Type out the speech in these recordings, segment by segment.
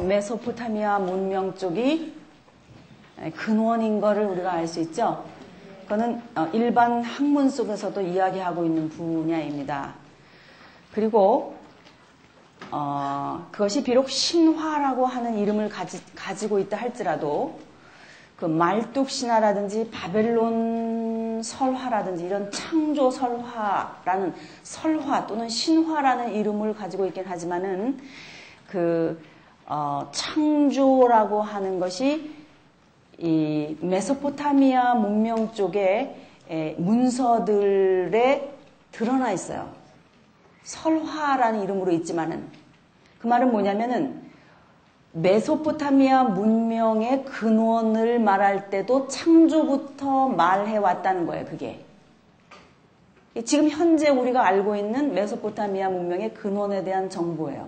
메소포타미아 문명 쪽이 근원인 거를 우리가 알 수 있죠. 그거는 일반 학문 속에서도 이야기하고 있는 분야입니다. 그리고 그것이 비록 신화라고 하는 이름을 가지고 있다 할지라도 그 말뚝신화라든지 바벨론 설화라든지 이런 창조 설화라는 설화 또는 신화라는 이름을 가지고 있긴 하지만은 창조라고 하는 것이 이 메소포타미아 문명 쪽의 문서들에 드러나 있어요. 설화라는 이름으로 있지만은 그 말은 뭐냐면은 메소포타미아 문명의 근원을 말할 때도 창조부터 말해왔다는 거예요. 그게 지금 현재 우리가 알고 있는 메소포타미아 문명의 근원에 대한 정보예요.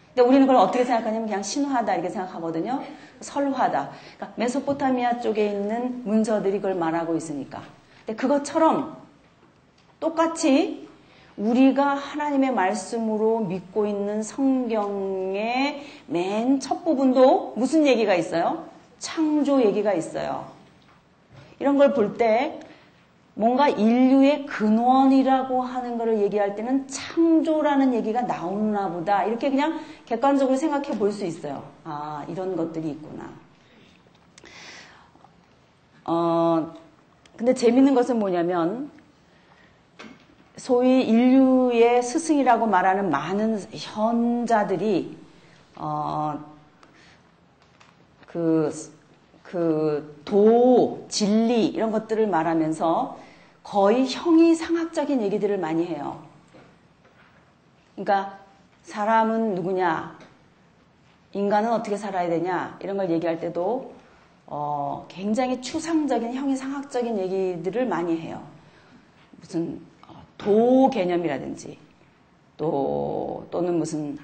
근데 우리는 그걸 어떻게 생각하냐면 그냥 신화다 이렇게 생각하거든요. 설화다. 그러니까 메소포타미아 쪽에 있는 문서들이 그걸 말하고 있으니까. 근데 그것처럼 똑같이 우리가 하나님의 말씀으로 믿고 있는 성경의 맨 첫 부분도 무슨 얘기가 있어요? 창조 얘기가 있어요. 이런 걸 볼 때 뭔가 인류의 근원이라고 하는 것을 얘기할 때는 창조라는 얘기가 나오나 보다. 이렇게 그냥 객관적으로 생각해 볼 수 있어요. 아, 이런 것들이 있구나. 근데 재밌는 것은 뭐냐면 소위 인류의 스승이라고 말하는 많은 현자들이 도, 진리 이런 것들을 말하면서 거의 형이상학적인 얘기들을 많이 해요. 그러니까 사람은 누구냐, 인간은 어떻게 살아야 되냐 이런 걸 얘기할 때도 굉장히 추상적인 형이상학적인 얘기들을 많이 해요. 무슨 도 개념이라든지 또는 무슨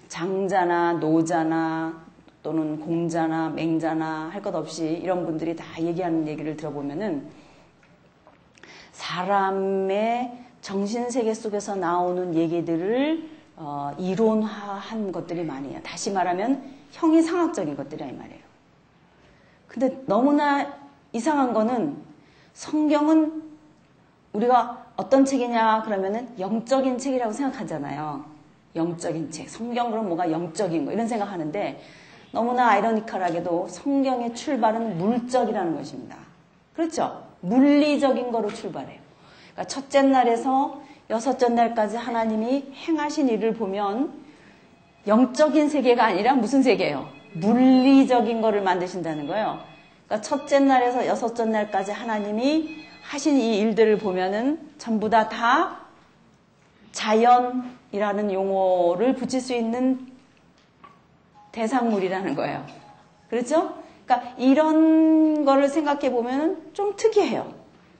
장자나 노자나 또는 공자나 맹자나 할 것 없이 이런 분들이 다 얘기하는 얘기를 들어보면은 사람의 정신세계 속에서 나오는 얘기들을 이론화한 것들이 많이 해요. 다시 말하면 형이상학적인 것들이라 이 말이에요. 근데 너무나 이상한 거는 성경은 우리가 어떤 책이냐 그러면은 영적인 책이라고 생각하잖아요. 영적인 책. 성경 그럼 뭐가 영적인 거 이런 생각하는데 너무나 아이러니컬하게도 성경의 출발은 물적이라는 것입니다. 그렇죠? 물리적인 거로 출발해요. 그러니까 첫째 날에서 여섯째 날까지 하나님이 행하신 일을 보면 영적인 세계가 아니라 무슨 세계예요? 물리적인 거를 만드신다는 거예요. 그러니까 첫째 날에서 여섯째 날까지 하나님이 하신 이 일들을 보면은 전부 다 자연이라는 용어를 붙일 수 있는 대상물이라는 거예요. 그렇죠? 그러니까 이런 거를 생각해 보면은 좀 특이해요.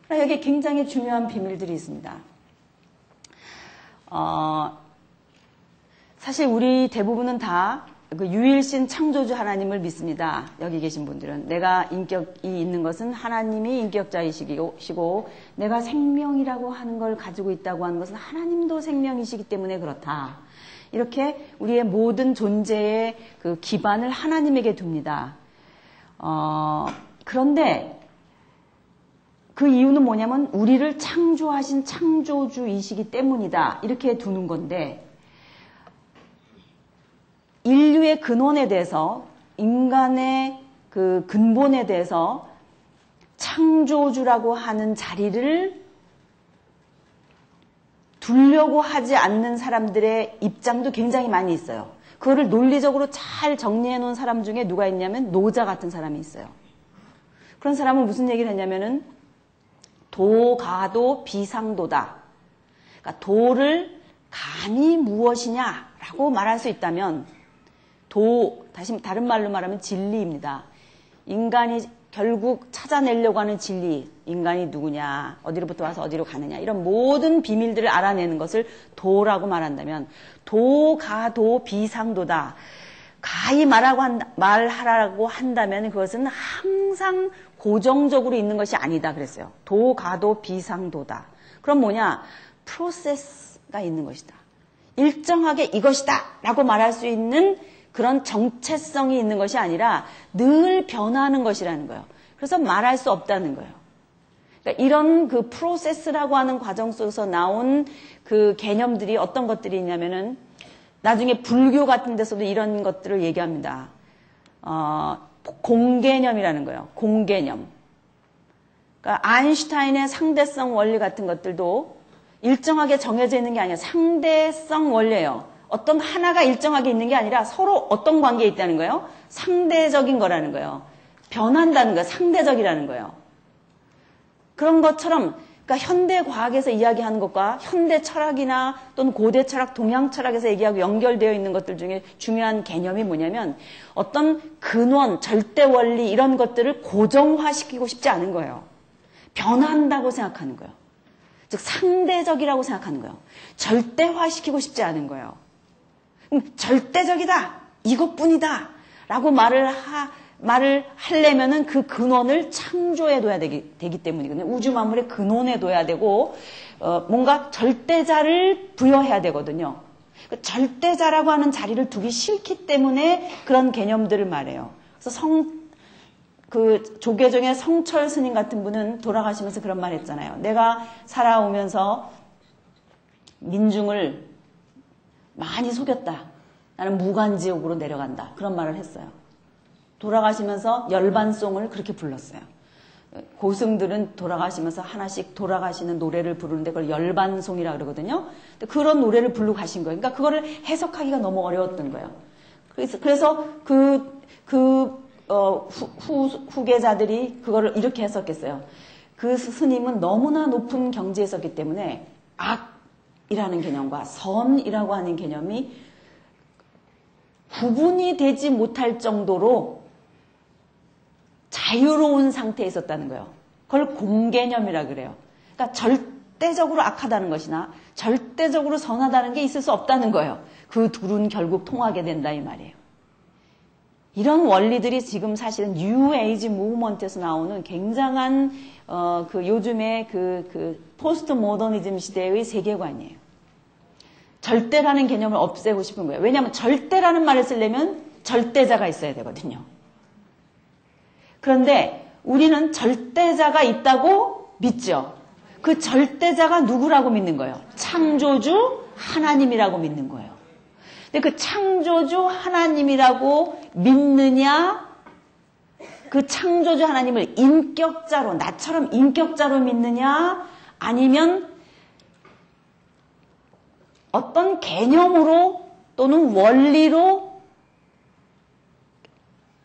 그러나 여기에 굉장히 중요한 비밀들이 있습니다. 사실 우리 대부분은 다 그 유일신 창조주 하나님을 믿습니다. 여기 계신 분들은 내가 인격이 있는 것은 하나님이 인격자이시고 내가 생명이라고 하는 걸 가지고 있다고 하는 것은 하나님도 생명이시기 때문에 그렇다. 이렇게 우리의 모든 존재의 그 기반을 하나님에게 둡니다. 그런데 그 이유는 뭐냐면 우리를 창조하신 창조주이시기 때문이다. 이렇게 두는 건데 인류의 근원에 대해서 인간의 그 근본에 대해서 창조주라고 하는 자리를 두려고 하지 않는 사람들의 입장도 굉장히 많이 있어요. 그거를 논리적으로 잘 정리해 놓은 사람 중에 누가 있냐면 노자 같은 사람이 있어요. 그런 사람은 무슨 얘기를 했냐면은 도가도 비상도다. 그러니까 도를 감히 무엇이냐라고 말할 수 있다면 다시 다른 말로 말하면 진리입니다. 인간이 결국 찾아내려고 하는 진리, 인간이 누구냐, 어디로부터 와서 어디로 가느냐 이런 모든 비밀들을 알아내는 것을 도라고 말한다면 도가도 비상도다. 가히 말하라고 한다면 그것은 항상 고정적으로 있는 것이 아니다 그랬어요. 도가도 비상도다. 그럼 뭐냐? 프로세스가 있는 것이다. 일정하게 이것이다 라고 말할 수 있는 그런 정체성이 있는 것이 아니라 늘 변화하는 것이라는 거예요. 그래서 말할 수 없다는 거예요. 그러니까 이런 그 프로세스라고 하는 과정 속에서 나온 그 개념들이 어떤 것들이 있냐면은 나중에 불교 같은 데서도 이런 것들을 얘기합니다. 공개념이라는 거예요. 공개념. 그러니까 아인슈타인의 상대성 원리 같은 것들도 일정하게 정해져 있는 게 아니라 상대성 원리예요. 어떤 하나가 일정하게 있는 게 아니라 서로 어떤 관계에 있다는 거예요. 상대적인 거라는 거예요. 변한다는 거예요. 상대적이라는 거예요. 그런 것처럼 그러니까 현대 과학에서 이야기하는 것과 현대 철학이나 또는 고대 철학, 동양 철학에서 얘기하고 연결되어 있는 것들 중에 중요한 개념이 뭐냐면 어떤 근원, 절대 원리 이런 것들을 고정화시키고 싶지 않은 거예요. 변한다고 생각하는 거예요. 즉 상대적이라고 생각하는 거예요. 절대화시키고 싶지 않은 거예요. 절대적이다, 이것뿐이다 라고 말을 하려면은 그 근원을 창조해 둬야 되기 때문이거든요. 우주 만물의 근원에 둬야 되고 뭔가 절대자를 부여해야 되거든요. 그 절대자라고 하는 자리를 두기 싫기 때문에 그런 개념들을 말해요. 그래서 조계종의 성철 스님 같은 분은 돌아가시면서 그런 말 했잖아요. 내가 살아오면서 민중을 많이 속였다. 나는 무간지옥으로 내려간다. 그런 말을 했어요. 돌아가시면서 열반송을 그렇게 불렀어요. 고승들은 돌아가시면서 하나씩 돌아가시는 노래를 부르는데 그걸 열반송이라고 그러거든요. 그런 노래를 부르고 가신 거예요. 그러니까 그거를 해석하기가 너무 어려웠던 거예요. 그래서 후계자들이 그거를 이렇게 해석했어요. 그 스님은 너무나 높은 경지에 있었기 때문에 악이라는 개념과 선이라고 하는 개념이 구분이 되지 못할 정도로 자유로운 상태에 있었다는 거예요. 그걸 공개념이라 그래요. 그러니까 절대적으로 악하다는 것이나 절대적으로 선하다는 게 있을 수 없다는 거예요. 그 둘은 결국 통하게 된다 이 말이에요. 이런 원리들이 지금 사실은 뉴 에이지 무브먼트에서 나오는 굉장한 요즘의 포스트 모더니즘 시대의 세계관이에요. 절대라는 개념을 없애고 싶은 거예요. 왜냐하면 절대라는 말을 쓰려면 절대자가 있어야 되거든요. 그런데 우리는 절대자가 있다고 믿죠. 그 절대자가 누구라고 믿는 거예요? 창조주 하나님이라고 믿는 거예요. 근데 그 창조주 하나님이라고 믿느냐, 그 창조주 하나님을 인격자로, 나처럼 인격자로 믿느냐, 아니면 어떤 개념으로 또는 원리로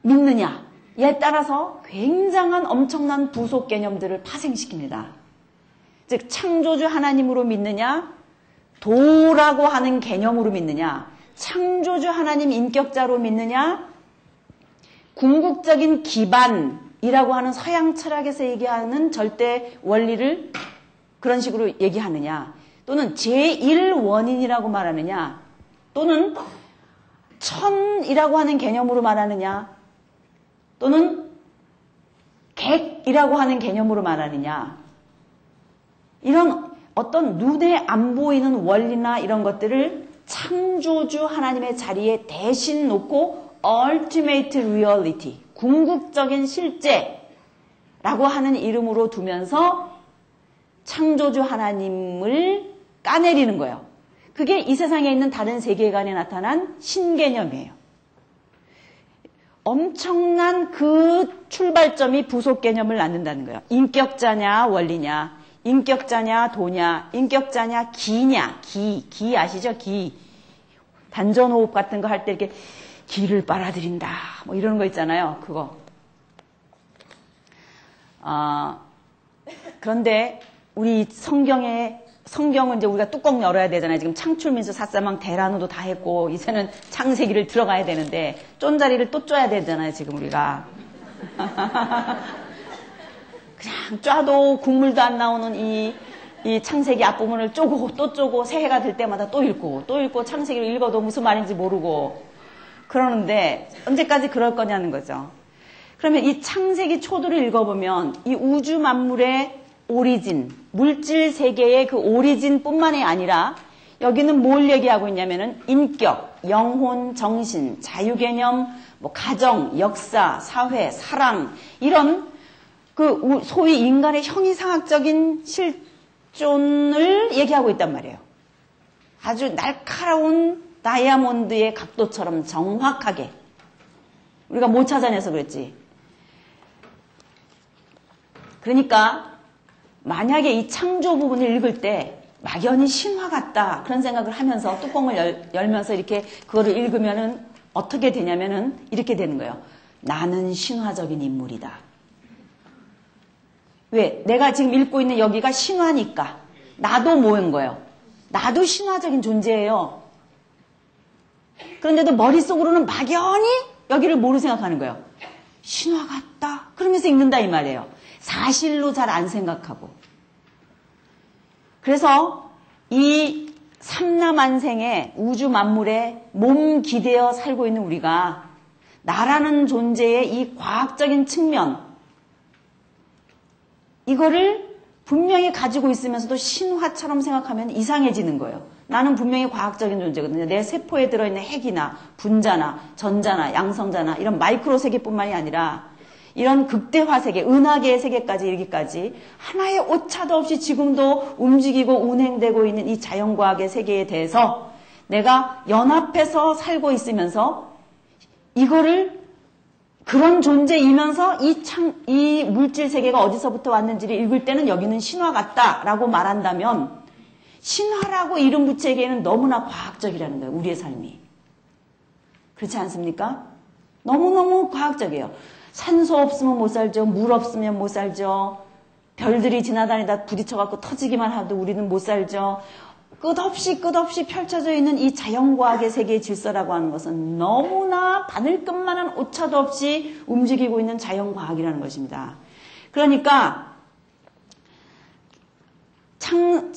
믿느냐에 따라서 굉장한 엄청난 부속 개념들을 파생시킵니다. 즉 창조주 하나님으로 믿느냐, 도라고 하는 개념으로 믿느냐, 창조주 하나님 인격자로 믿느냐, 궁극적인 기반이라고 하는 서양 철학에서 얘기하는 절대 원리를 그런 식으로 얘기하느냐, 또는 제1원인이라고 말하느냐, 또는 천이라고 하는 개념으로 말하느냐, 또는 객이라고 하는 개념으로 말하느냐, 이런 어떤 눈에 안 보이는 원리나 이런 것들을 창조주 하나님의 자리에 대신 놓고 ultimate reality, 궁극적인 실제라고 하는 이름으로 두면서 창조주 하나님을 까내리는 거예요. 그게 이 세상에 있는 다른 세계관에 나타난 신개념이에요. 엄청난 그 출발점이 부속 개념을 낳는다는 거예요. 인격자냐 원리냐, 인격자냐 도냐, 인격자냐 기냐, 기 아시죠? 기. 단전호흡 같은 거 할 때 이렇게 기를 빨아들인다 뭐 이런 거 있잖아요. 그거. 그런데 우리 성경은 이제 우리가 뚜껑 열어야 되잖아요. 지금 창출민수 사사망 대란호도 다 했고 이제는 창세기를 들어가야 되는데 쫀자리를 또 쪼야 되잖아요. 지금 우리가. 그냥 쪼도 국물도 안 나오는 이 창세기 앞부분을 쪼고 또 쪼고 새해가 될 때마다 또 읽고 창세기를 읽어도 무슨 말인지 모르고 그러는데 언제까지 그럴 거냐는 거죠. 그러면 이 창세기 초도를 읽어보면 이 우주 만물의 오리진, 물질 세계의 그 오리진뿐만이 아니라 여기는 뭘 얘기하고 있냐면은 인격, 영혼, 정신, 자유개념, 뭐 가정, 역사, 사회, 사랑 이런 그 소위 인간의 형이상학적인 실존을 얘기하고 있단 말이에요. 아주 날카로운 다이아몬드의 각도처럼 정확하게. 우리가 못 찾아내서 그랬지. 그러니까 만약에 이 창조 부분을 읽을 때 막연히 신화 같다 그런 생각을 하면서 뚜껑을 열면서 이렇게 그거를 읽으면은 어떻게 되냐면은 이렇게 되는 거예요. 나는 신화적인 인물이다. 왜? 내가 지금 읽고 있는 여기가 신화니까. 나도 뭐인 거예요? 나도 신화적인 존재예요. 그런데도 머릿속으로는 막연히 여기를 뭐로 생각하는 거예요? 신화 같다. 그러면서 읽는다 이 말이에요. 사실로 잘 안 생각하고. 그래서 이 삼라만생의 우주 만물에 몸 기대어 살고 있는 우리가 나라는 존재의 이 과학적인 측면 이거를 분명히 가지고 있으면서도 신화처럼 생각하면 이상해지는 거예요. 나는 분명히 과학적인 존재거든요. 내 세포에 들어있는 핵이나 분자나 전자나 양성자나 이런 마이크로 세계뿐만이 아니라 이런 극대화 세계, 은하계의 세계까지 이르기까지 하나의 오차도 없이 지금도 움직이고 운행되고 있는 이 자연과학의 세계에 대해서 내가 연합해서 살고 있으면서 이거를 그런 존재이면서 이 물질 세계가 어디서부터 왔는지를 읽을 때는 여기는 신화 같다라고 말한다면 신화라고 이름 붙이기에는 너무나 과학적이라는 거예요. 우리의 삶이. 그렇지 않습니까? 너무너무 과학적이에요. 산소 없으면 못 살죠. 물 없으면 못 살죠. 별들이 지나다니다 부딪혀갖고 터지기만 해도 우리는 못 살죠. 끝없이 펼쳐져 있는 이 자연과학의 세계의 질서라고 하는 것은 너무나 바늘끝만한 오차도 없이 움직이고 있는 자연과학이라는 것입니다. 그러니까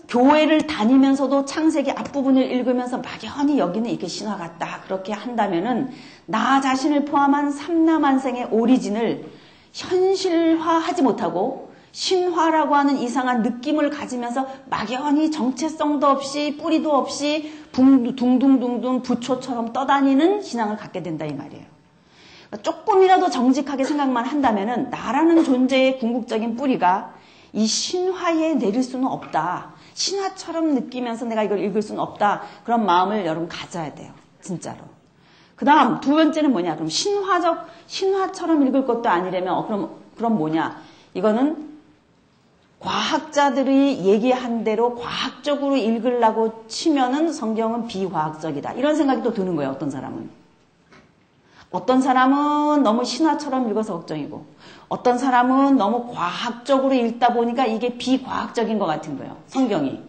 교회를 다니면서도 창세기 앞부분을 읽으면서 막연히 여기는 이렇게 신화 같다 그렇게 한다면은 나 자신을 포함한 삼라만생의 오리진을 현실화하지 못하고 신화라고 하는 이상한 느낌을 가지면서 막연히 정체성도 없이 뿌리도 없이 둥둥둥둥 부초처럼 떠다니는 신앙을 갖게 된다 이 말이에요. 조금이라도 정직하게 생각만 한다면은 나라는 존재의 궁극적인 뿌리가 이 신화에 내릴 수는 없다. 신화처럼 느끼면서 내가 이걸 읽을 수는 없다. 그런 마음을 여러분 가져야 돼요. 진짜로. 그 다음 두 번째는 뭐냐? 그럼 신화처럼 읽을 것도 아니라면 그럼 뭐냐? 이거는 과학자들이 얘기한 대로 과학적으로 읽으려고 치면은 성경은 비과학적이다. 이런 생각이 또 드는 거예요. 어떤 사람은. 어떤 사람은 너무 신화처럼 읽어서 걱정이고 어떤 사람은 너무 과학적으로 읽다 보니까 이게 비과학적인 것 같은 거예요. 성경이.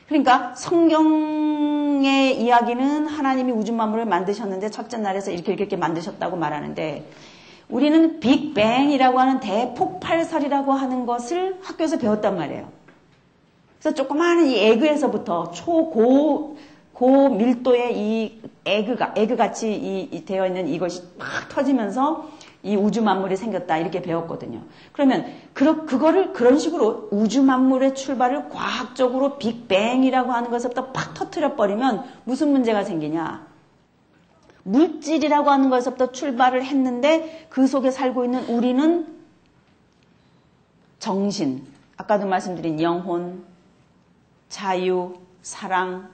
그러니까 성경의 이야기는 하나님이 우주 만물을 만드셨는데 첫째 날에서 이렇게 만드셨다고 말하는데 우리는 빅뱅이라고 하는 대폭발설이라고 하는 것을 학교에서 배웠단 말이에요. 그래서 조그마한 이 에그에서부터 고밀도의 이 에그같이 되어 있는 이것이 막 터지면서 이 우주 만물이 생겼다 이렇게 배웠거든요. 그러면 그거를 그런 식으로 우주 만물의 출발을 과학적으로 빅뱅이라고 하는 것부터 팍 터뜨려 버리면 무슨 문제가 생기냐? 물질이라고 하는 것부터 출발을 했는데 그 속에 살고 있는 우리는 정신, 아까도 말씀드린 영혼, 자유, 사랑,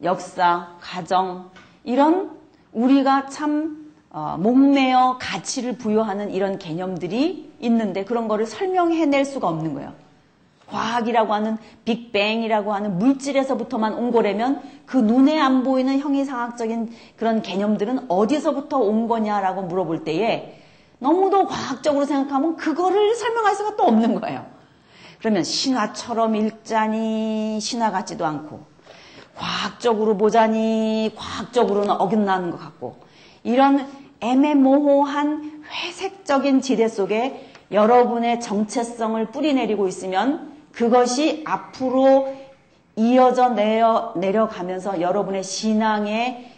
역사, 가정 이런 우리가 참 목매어 가치를 부여하는 이런 개념들이 있는데 그런 거를 설명해낼 수가 없는 거예요. 과학이라고 하는 빅뱅이라고 하는 물질에서부터만 온 거라면 그 눈에 안 보이는 형이상학적인 그런 개념들은 어디서부터 온 거냐라고 물어볼 때에 너무도 과학적으로 생각하면 그거를 설명할 수가 또 없는 거예요. 그러면 신화처럼 읽자니 신화 같지도 않고 과학적으로 보자니 과학적으로는 어긋나는 것 같고 이런 애매모호한 회색적인 지대 속에 여러분의 정체성을 뿌리내리고 있으면 그것이 앞으로 이어져 내려가면서 여러분의 신앙의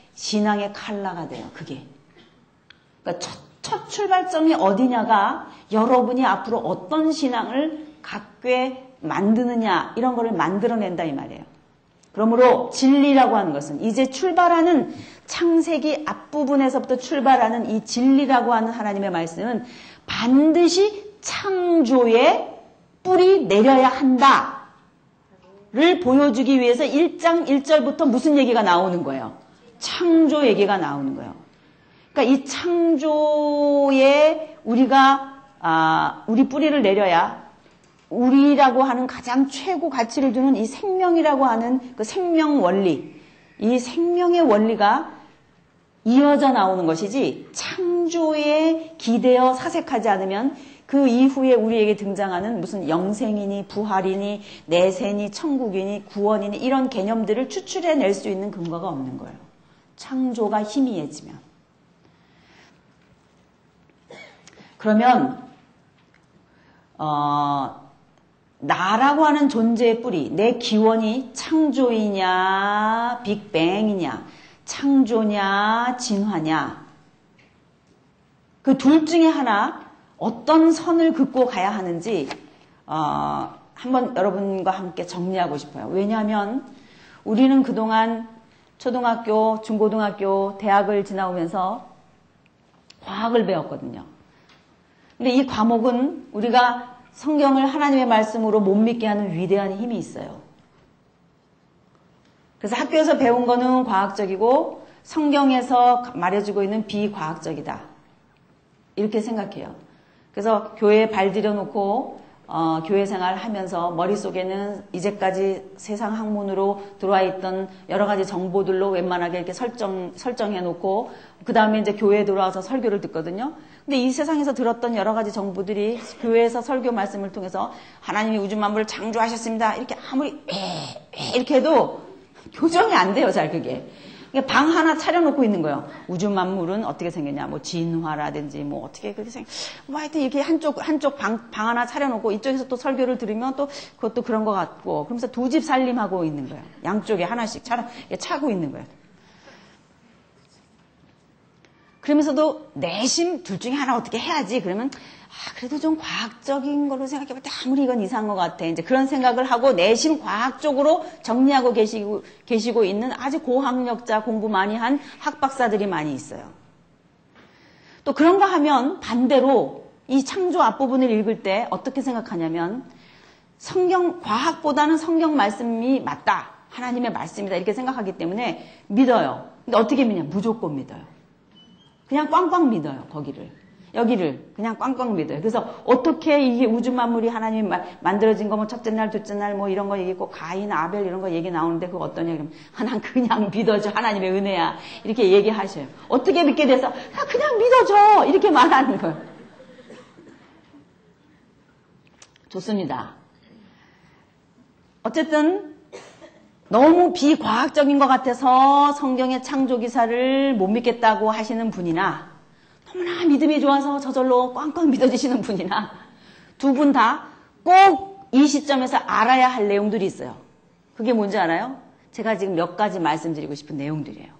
칼라가 돼요. 그게. 그러니까 첫 출발점이 어디냐가 여러분이 앞으로 어떤 신앙을 갖게 만드느냐 이런 거를 만들어낸다 이 말이에요. 그러므로 진리라고 하는 것은 이제 출발하는 창세기 앞부분에서부터 출발하는 이 진리라고 하는 하나님의 말씀은 반드시 창조의 뿌리 내려야 한다를 보여주기 위해서 1장 1절부터 무슨 얘기가 나오는 거예요? 창조 얘기가 나오는 거예요. 그러니까 이 창조에 우리가 우리 뿌리를 내려야 우리라고 하는 가장 최고 가치를 두는 이 생명이라고 하는 그 생명 원리, 이 생명의 원리가 이어져 나오는 것이지 창조에 기대어 사색하지 않으면 그 이후에 우리에게 등장하는 무슨 영생이니 부활이니 내세니 천국이니 구원이니 이런 개념들을 추출해낼 수 있는 근거가 없는 거예요. 창조가 희미해지면. 그러면 나라고 하는 존재의 뿌리, 내 기원이 창조이냐 빅뱅이냐 창조냐 진화냐 그 둘 중에 하나 어떤 선을 긋고 가야 하는지 한번 여러분과 함께 정리하고 싶어요. 왜냐하면 우리는 그동안 초등학교, 중고등학교, 대학을 지나오면서 과학을 배웠거든요. 근데 이 과목은 우리가 성경을 하나님의 말씀으로 못 믿게 하는 위대한 힘이 있어요. 그래서 학교에서 배운 거는 과학적이고 성경에서 말해주고 있는 비과학적이다. 이렇게 생각해요. 그래서 교회에 발들여 놓고 교회 생활을 하면서 머릿속에는 이제까지 세상 학문으로 들어와 있던 여러 가지 정보들로 웬만하게 이렇게 설정해 놓고 그 다음에 이제 교회에 들어와서 설교를 듣거든요. 근데 이 세상에서 들었던 여러 가지 정보들이 교회에서 설교 말씀을 통해서 하나님이 우주 만물을 창조하셨습니다. 이렇게 아무리 이렇게 해도 교정이 안 돼요, 잘 그게. 방 하나 차려놓고 있는 거예요. 우주 만물은 어떻게 생겼냐, 뭐 진화라든지 뭐 어떻게 그렇게 뭐 하여튼 이렇게 한쪽 방 하나 차려놓고 이쪽에서 또 설교를 들으면 또 그것도 그런 것 같고 그러면서 두 집 살림하고 있는 거예요. 양쪽에 하나씩 차고 있는 거예요. 그러면서도 내심 둘 중에 하나 어떻게 해야지. 그러면 그래도 좀 과학적인 걸로 생각해볼 때 아무리 이건 이상한 것 같아. 이제 그런 생각을 하고 내심 과학적으로 정리하고 계시고 있는 아주 고학력자 공부 많이 한 학박사들이 많이 있어요. 또 그런가 하면 반대로 이 창조 앞부분을 읽을 때 어떻게 생각하냐면 과학보다는 성경 말씀이 맞다. 하나님의 말씀이다. 이렇게 생각하기 때문에 믿어요. 근데 어떻게 믿냐? 무조건 믿어요. 그냥 꽝꽝 믿어요. 여기를 그냥 꽝꽝 믿어요. 그래서 어떻게 이게 우주 만물이 하나님이 만들어진 거 뭐 첫째 날, 둘째 날 뭐 이런 거 얘기했고 가인, 아벨 이런 거 얘기 나오는데 그거 어떠냐 그러면 난 그냥 믿어줘. 하나님의 은혜야. 이렇게 얘기하셔요. 어떻게 믿게 돼서 그냥 믿어줘. 이렇게 말하는 거예요. 좋습니다. 어쨌든 너무 비과학적인 것 같아서 성경의 창조 기사를 못 믿겠다고 하시는 분이나 너무나 믿음이 좋아서 저절로 꽝꽝 믿어지시는 분이나 두 분 다 꼭 이 시점에서 알아야 할 내용들이 있어요. 그게 뭔지 알아요? 제가 지금 몇 가지 말씀드리고 싶은 내용들이에요.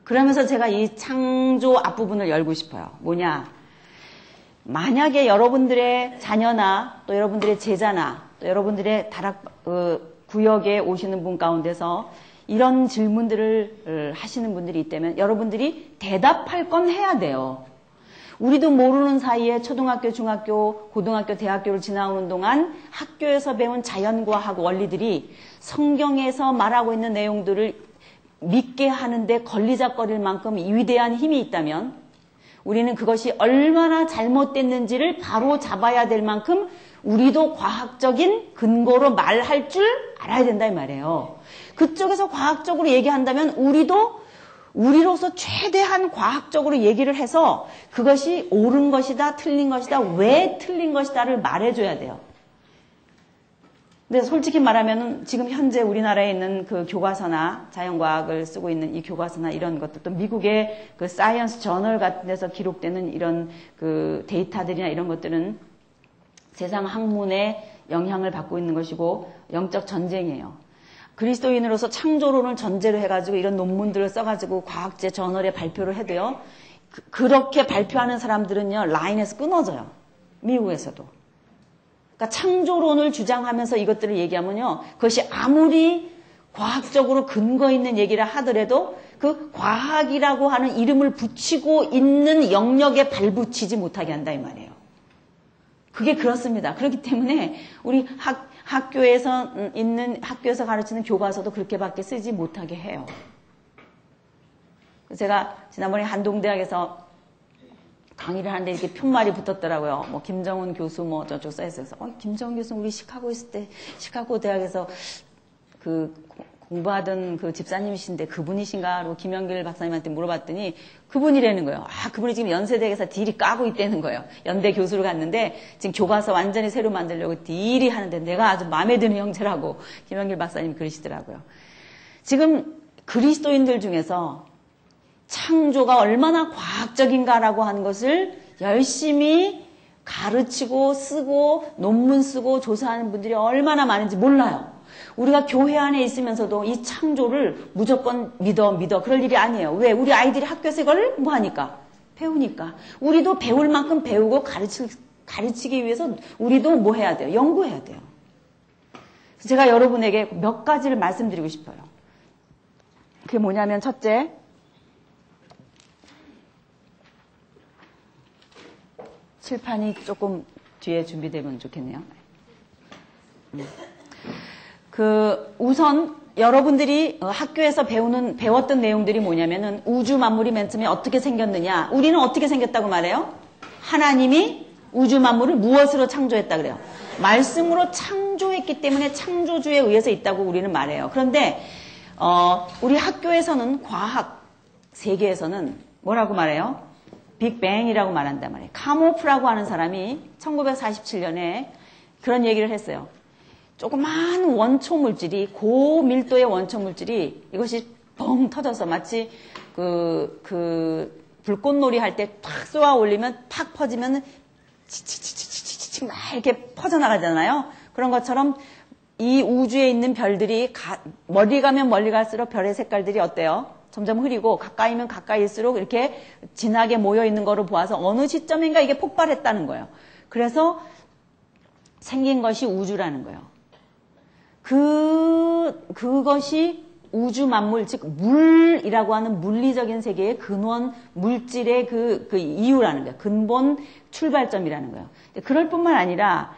그러면서 제가 이 창조 앞부분을 열고 싶어요. 뭐냐? 만약에 여러분들의 자녀나 또 여러분들의 제자나 또 여러분들의 다락 구역에 오시는 분 가운데서 이런 질문들을 하시는 분들이 있다면 여러분들이 대답할 건 해야 돼요. 우리도 모르는 사이에 초등학교, 중학교, 고등학교, 대학교를 지나오는 동안 학교에서 배운 자연과학 원리들이 성경에서 말하고 있는 내용들을 믿게 하는데 걸리적거릴 만큼 위대한 힘이 있다면 우리는 그것이 얼마나 잘못됐는지를 바로 잡아야 될 만큼 우리도 과학적인 근거로 말할 줄 알아야 된다 이 말이에요. 그쪽에서 과학적으로 얘기한다면 우리로서 최대한 과학적으로 얘기를 해서 그것이 옳은 것이다, 틀린 것이다, 왜 틀린 것이다를 말해줘야 돼요. 근데 솔직히 말하면 지금 현재 우리나라에 있는 그 교과서나 자연과학을 쓰고 있는 이 교과서나 이런 것들 또 미국의 그 사이언스 저널 같은 데서 기록되는 이런 그 데이터들이나 이런 것들은 세상 학문에 영향을 받고 있는 것이고 영적 전쟁이에요. 그리스도인으로서 창조론을 전제로 해가지고 이런 논문들을 써가지고 과학제 저널에 발표를 해도요. 그렇게 발표하는 사람들은요. 라인에서 끊어져요. 미국에서도. 그러니까 창조론을 주장하면서 이것들을 얘기하면요. 그것이 아무리 과학적으로 근거 있는 얘기를 하더라도 그 과학이라고 하는 이름을 붙이고 있는 영역에 발붙이지 못하게 한다 이 말이에요. 그게 그렇습니다. 그렇기 때문에 우리 학교에서 가르치는 교과서도 그렇게밖에 쓰지 못하게 해요. 제가 지난번에 한동대학에서 강의를 하는데 이렇게 편말이 붙었더라고요. 뭐 김정은 교수 뭐 저쪽 써있어요. 김정은 교수는 우리 시카고 있을 때 시카고 대학에서 그 공부하던 그 집사님이신데 그분이신가? 로 김영길 박사님한테 물어봤더니 그분이라는 거예요. 그분이 지금 연세대학에서 딜이 까고 있다는 거예요. 연대 교수로 갔는데 지금 교과서 완전히 새로 만들려고 딜이 하는데 내가 아주 마음에 드는 형제라고 김영길 박사님이 그러시더라고요. 지금 그리스도인들 중에서 창조가 얼마나 과학적인가라고 하는 것을 열심히 가르치고 쓰고 논문 쓰고 조사하는 분들이 얼마나 많은지 몰라요. 우리가 교회 안에 있으면서도 이 창조를 무조건 믿어 그럴 일이 아니에요. 왜? 우리 아이들이 학교에서 이걸 뭐 하니까? 배우니까. 우리도 배울 만큼 배우고 가르치기 위해서 우리도 뭐 해야 돼요? 연구해야 돼요. 제가 여러분에게 몇 가지를 말씀드리고 싶어요. 그게 뭐냐면 첫째, 칠판이 조금 뒤에 준비되면 좋겠네요. 우선 여러분들이 학교에서 배웠던 내용들이 뭐냐면은 우주 만물이 맨 처음에 어떻게 생겼느냐. 우리는 어떻게 생겼다고 말해요? 하나님이 우주 만물을 무엇으로 창조했다 그래요? 말씀으로 창조했기 때문에 창조주에 의해서 있다고 우리는 말해요. 그런데 우리 학교에서는 과학 세계에서는 뭐라고 말해요? 빅뱅이라고 말한단 말이에요. 카모프라고 하는 사람이 1947년에 그런 얘기를 했어요. 조그마한 원초 물질이, 고밀도의 원초 물질이 이것이 뻥 터져서 마치 불꽃놀이 할 때 팍 쏘아 올리면 팍 퍼지면 치치치치치치치 막 이렇게 퍼져나가잖아요. 그런 것처럼 이 우주에 있는 별들이 멀리 가면 멀리 갈수록 별의 색깔들이 어때요? 점점 흐리고 가까이면 가까이일수록 이렇게 진하게 모여 있는 거로 보아서 어느 시점인가 이게 폭발했다는 거예요. 그래서 생긴 것이 우주라는 거예요. 그것이 우주 만물, 즉 물이라고 하는 물리적인 세계의 근원 물질의 그 이유라는 거예요. 근본 출발점이라는 거예요. 그럴 뿐만 아니라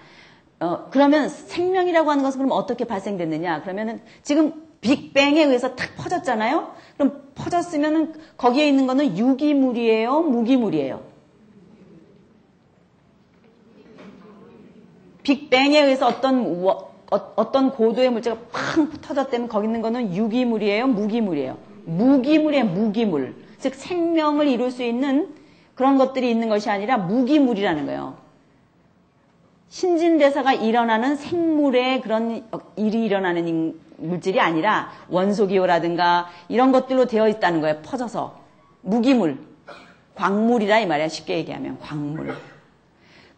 그러면 생명이라고 하는 것은 그럼 어떻게 발생됐느냐? 그러면은 지금 빅뱅에 의해서 탁 퍼졌잖아요. 그럼 퍼졌으면은 거기에 있는 거는 유기물이에요, 무기물이에요? 빅뱅에 의해서 어떤 고도의 물체가 팡 터졌다면 거기 있는 거는 유기물이에요, 무기물이에요? 무기물이에요, 무기물. 즉 생명을 이룰 수 있는 그런 것들이 있는 것이 아니라 무기물이라는 거예요. 신진대사가 일어나는 생물의 그런 일이 일어나는 물질이 아니라 원소기호라든가 이런 것들로 되어 있다는 거예요. 퍼져서. 무기물. 광물이라 이 말이야. 쉽게 얘기하면 광물.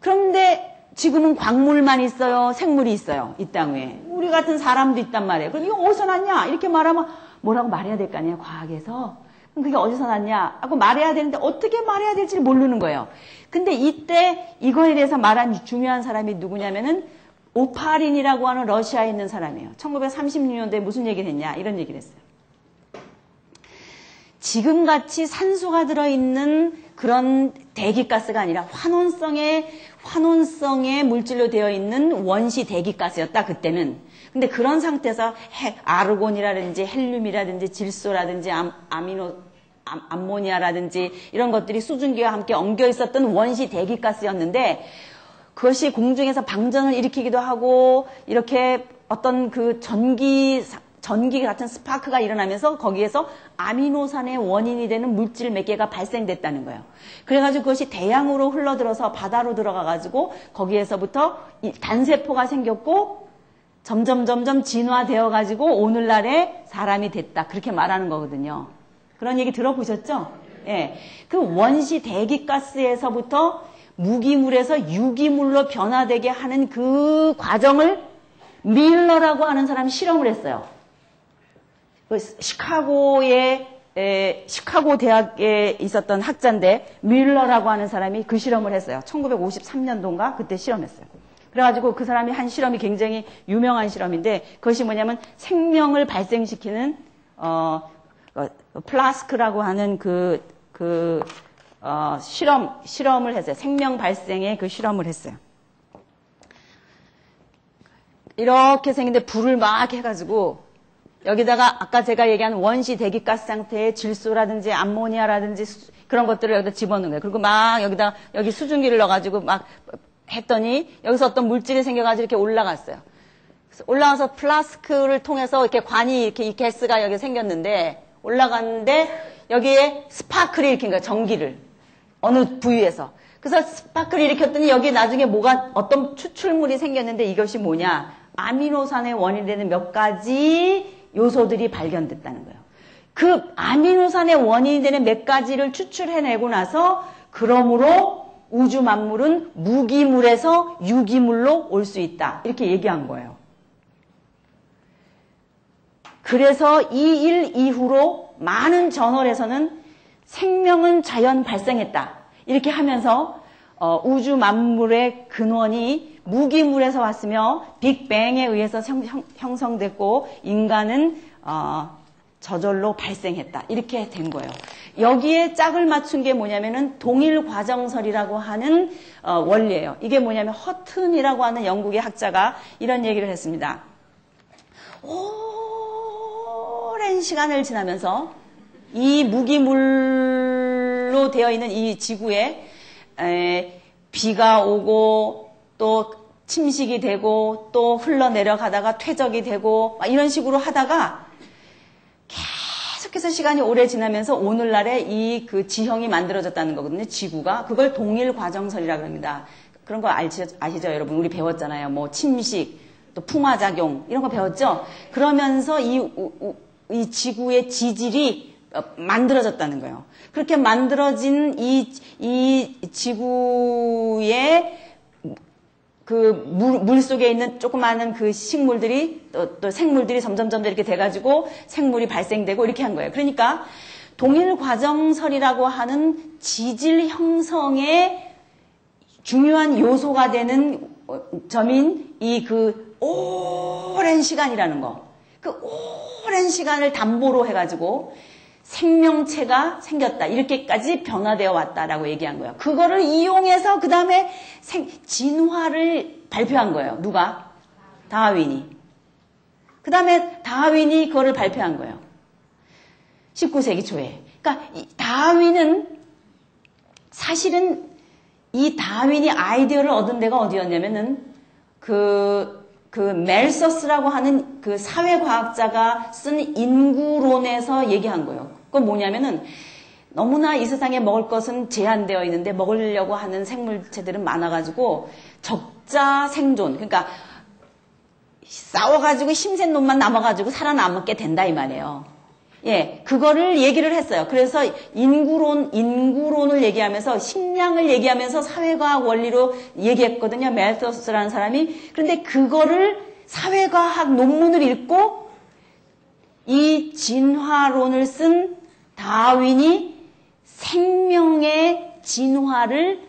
그런데 지금은 광물만 있어요? 생물이 있어요? 이 땅 위에. 우리 같은 사람도 있단 말이에요. 그럼 이거 어디서 났냐? 이렇게 말하면 뭐라고 말해야 될 거 아니에요? 과학에서. 그럼 그게 어디서 났냐? 하고 말해야 되는데 어떻게 말해야 될지 모르는 거예요. 근데 이때 이거에 대해서 말한 중요한 사람이 누구냐면은 오파린이라고 하는 러시아에 있는 사람이에요. 1936년도에 무슨 얘기를 했냐? 이런 얘기를 했어요. 지금같이 산소가 들어있는 그런 대기가스가 아니라 환원성의 물질로 되어 있는 원시 대기가스였다, 그때는. 근데 그런 상태에서 아르곤이라든지 헬륨이라든지 질소라든지 암모니아라든지 이런 것들이 수증기와 함께 엉겨 있었던 원시 대기가스였는데 그것이 공중에서 방전을 일으키기도 하고 이렇게 어떤 그 전기 같은 스파크가 일어나면서 거기에서 아미노산의 원인이 되는 물질 몇 개가 발생됐다는 거예요. 그래가지고 그것이 대양으로 흘러들어서 바다로 들어가가지고 거기에서부터 단세포가 생겼고 점점 진화되어가지고 오늘날의 사람이 됐다. 그렇게 말하는 거거든요. 그런 얘기 들어보셨죠? 예. 그 원시 대기가스에서부터 무기물에서 유기물로 변화되게 하는 그 과정을 밀러라고 하는 사람이 실험을 했어요. 시카고 대학에 있었던 학자인데 밀러라고 하는 사람이 그 실험을 했어요. 1953년도인가 그때 실험했어요. 그래가지고 그 사람이 한 실험이 굉장히 유명한 실험인데 그것이 뭐냐면 생명을 발생시키는 플라스크라고 하는 실험을 했어요. 생명 발생의 그 실험을 했어요. 이렇게 생긴데 불을 막 해가지고 여기다가 아까 제가 얘기한 원시 대기가스 상태의 질소라든지 암모니아라든지 그런 것들을 여기다 집어넣은 거예요. 그리고 막 여기 수증기를 넣어가지고 막 했더니 여기서 어떤 물질이 생겨가지고 이렇게 올라갔어요. 그래서 올라가서 플라스크를 통해서 이렇게 관이 이렇게 이 가스가 여기 생겼는데 올라갔는데 여기에 스파크를 일으킨 거예요. 전기를. 어느 부위에서. 그래서 스파크를 일으켰더니 여기 나중에 어떤 추출물이 생겼는데 이것이 뭐냐. 아미노산의 원인이 되는 몇 가지 요소들이 발견됐다는 거예요. 그 아미노산의 원인이 되는 몇 가지를 추출해내고 나서 그러므로 우주 만물은 무기물에서 유기물로 올 수 있다. 이렇게 얘기한 거예요. 그래서 이 일 이후로 많은 저널에서는 생명은 자연 발생했다. 이렇게 하면서 우주 만물의 근원이 무기물에서 왔으며 빅뱅에 의해서 형성됐고 인간은 저절로 발생했다. 이렇게 된 거예요. 여기에 짝을 맞춘 게 뭐냐면은 동일과정설이라고 하는 원리예요. 이게 뭐냐면 허튼이라고 하는 영국의 학자가 이런 얘기를 했습니다. 오랜 시간을 지나면서 이 무기물로 되어 있는 이 지구에 비가 오고 또 침식이 되고 또 흘러내려가다가 퇴적이 되고 막 이런 식으로 하다가 계속해서 시간이 오래 지나면서 오늘날에 이 그 지형이 만들어졌다는 거거든요. 지구가. 그걸 동일과정설이라고 합니다. 그런 거 아시죠, 여러분? 우리 배웠잖아요. 뭐 침식, 또 풍화작용 이런 거 배웠죠? 그러면서 이 지구의 지질이 만들어졌다는 거예요. 그렇게 만들어진 이 지구의 물 속에 있는 조그마한 그 식물들이 또 생물들이 점점점 이렇게 돼가지고 생물이 발생되고 이렇게 한 거예요. 그러니까 동일과정설이라고 하는 지질 형성의 중요한 요소가 되는 점인 이 그 오랜 시간이라는 거. 그 오랜 시간을 담보로 해가지고 생명체가 생겼다. 이렇게까지 변화되어 왔다라고 얘기한 거예요. 그거를 이용해서 그 다음에 진화를 발표한 거예요. 누가? 다윈이. 그 다음에 다윈이 그거를 발표한 거예요. 19세기 초에. 그러니까 다윈은 사실은 이 다윈이 아이디어를 얻은 데가 어디였냐면은 그 멜서스라고 하는 그 사회과학자가 쓴 인구론에서 얘기한 거예요. 그건 뭐냐면은 너무나 이 세상에 먹을 것은 제한되어 있는데 먹으려고 하는 생물체들은 많아가지고 적자 생존. 그러니까 싸워가지고 힘센 놈만 남아가지고 살아남게 된다 이 말이에요. 예, 그거를 얘기를 했어요. 그래서 인구론을 얘기하면서 식량을 얘기하면서 사회과학 원리로 얘기했거든요. 멜서스라는 사람이. 그런데 그거를 사회과학 논문을 읽고 이 진화론을 쓴 다윈이 생명의 진화를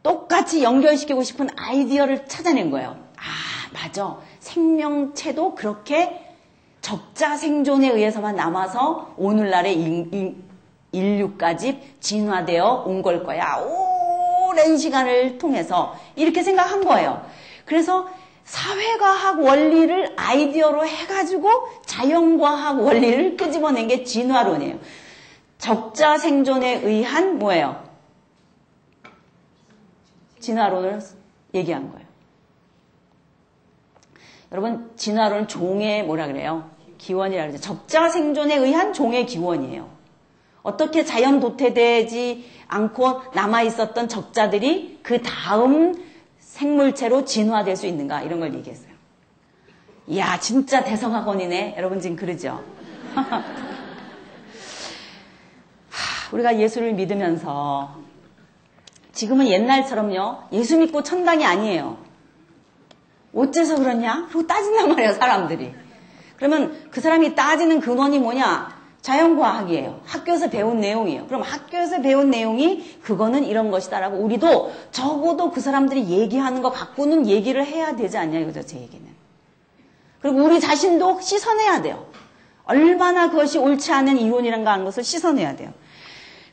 똑같이 연결시키고 싶은 아이디어를 찾아낸 거예요. 아, 맞아. 생명체도 그렇게 적자 생존에 의해서만 남아서 오늘날의 인류까지 진화되어 온 걸 거야. 오랜 시간을 통해서 이렇게 생각한 거예요. 그래서 사회과학 원리를 아이디어로 해가지고 자연과학 원리를 끄집어낸 게 진화론이에요. 적자 생존에 의한 뭐예요? 진화론을 얘기한 거예요. 여러분, 진화론은 종의 뭐라 그래요? 기원이라 그러죠. 적자 생존에 의한 종의 기원이에요. 어떻게 자연 도태되지 않고 남아있었던 적자들이 그 다음 생물체로 진화될 수 있는가? 이런 걸 얘기했어요. 이야, 진짜 대성학원이네. 여러분 지금 그러죠? 우리가 예수를 믿으면서 지금은 옛날처럼요. 예수 믿고 천당이 아니에요. 어째서 그러냐? 그리고 따진단 말이에요, 사람들이. 그러면 그 사람이 따지는 근원이 뭐냐? 자연과학이에요. 학교에서 배운 내용이에요. 그럼 학교에서 배운 내용이 그거는 이런 것이다라고 우리도 적어도 그 사람들이 얘기하는 거 갖고는 얘기를 해야 되지 않냐 이거죠, 제 얘기는. 그리고 우리 자신도 씻어내야 돼요. 얼마나 그것이 옳지 않은 이론이란가 하는 것을 씻어내야 돼요.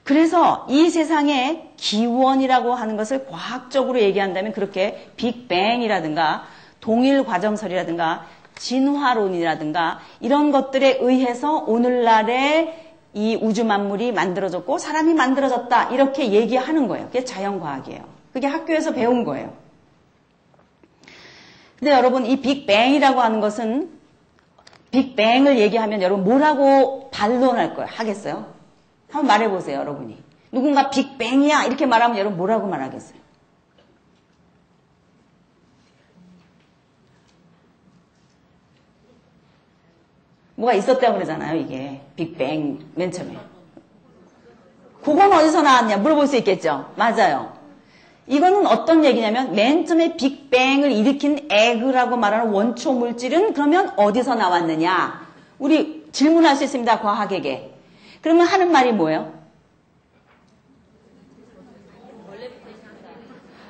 그래서 이 세상에 기원이라고 하는 것을 과학적으로 얘기한다면 그렇게 빅뱅이라든가 동일과정설이라든가 진화론이라든가 이런 것들에 의해서 오늘날의 이 우주 만물이 만들어졌고 사람이 만들어졌다 이렇게 얘기하는 거예요. 그게 자연과학이에요. 그게 학교에서 배운 거예요. 근데 여러분 이 빅뱅이라고 하는 것은 빅뱅을 얘기하면 여러분 뭐라고 반론할 거예요? 하겠어요? 한번 말해보세요, 여러분이. 누군가 빅뱅이야 이렇게 말하면 여러분 뭐라고 말하겠어요? 뭐가 있었다고 그러잖아요, 이게. 빅뱅, 맨 처음에. 그건 어디서 나왔냐 물어볼 수 있겠죠? 맞아요. 이거는 어떤 얘기냐면 맨 처음에 빅뱅을 일으킨 에그라고 말하는 원초 물질은 그러면 어디서 나왔느냐? 우리 질문할 수 있습니다, 과학에게. 그러면 하는 말이 뭐예요?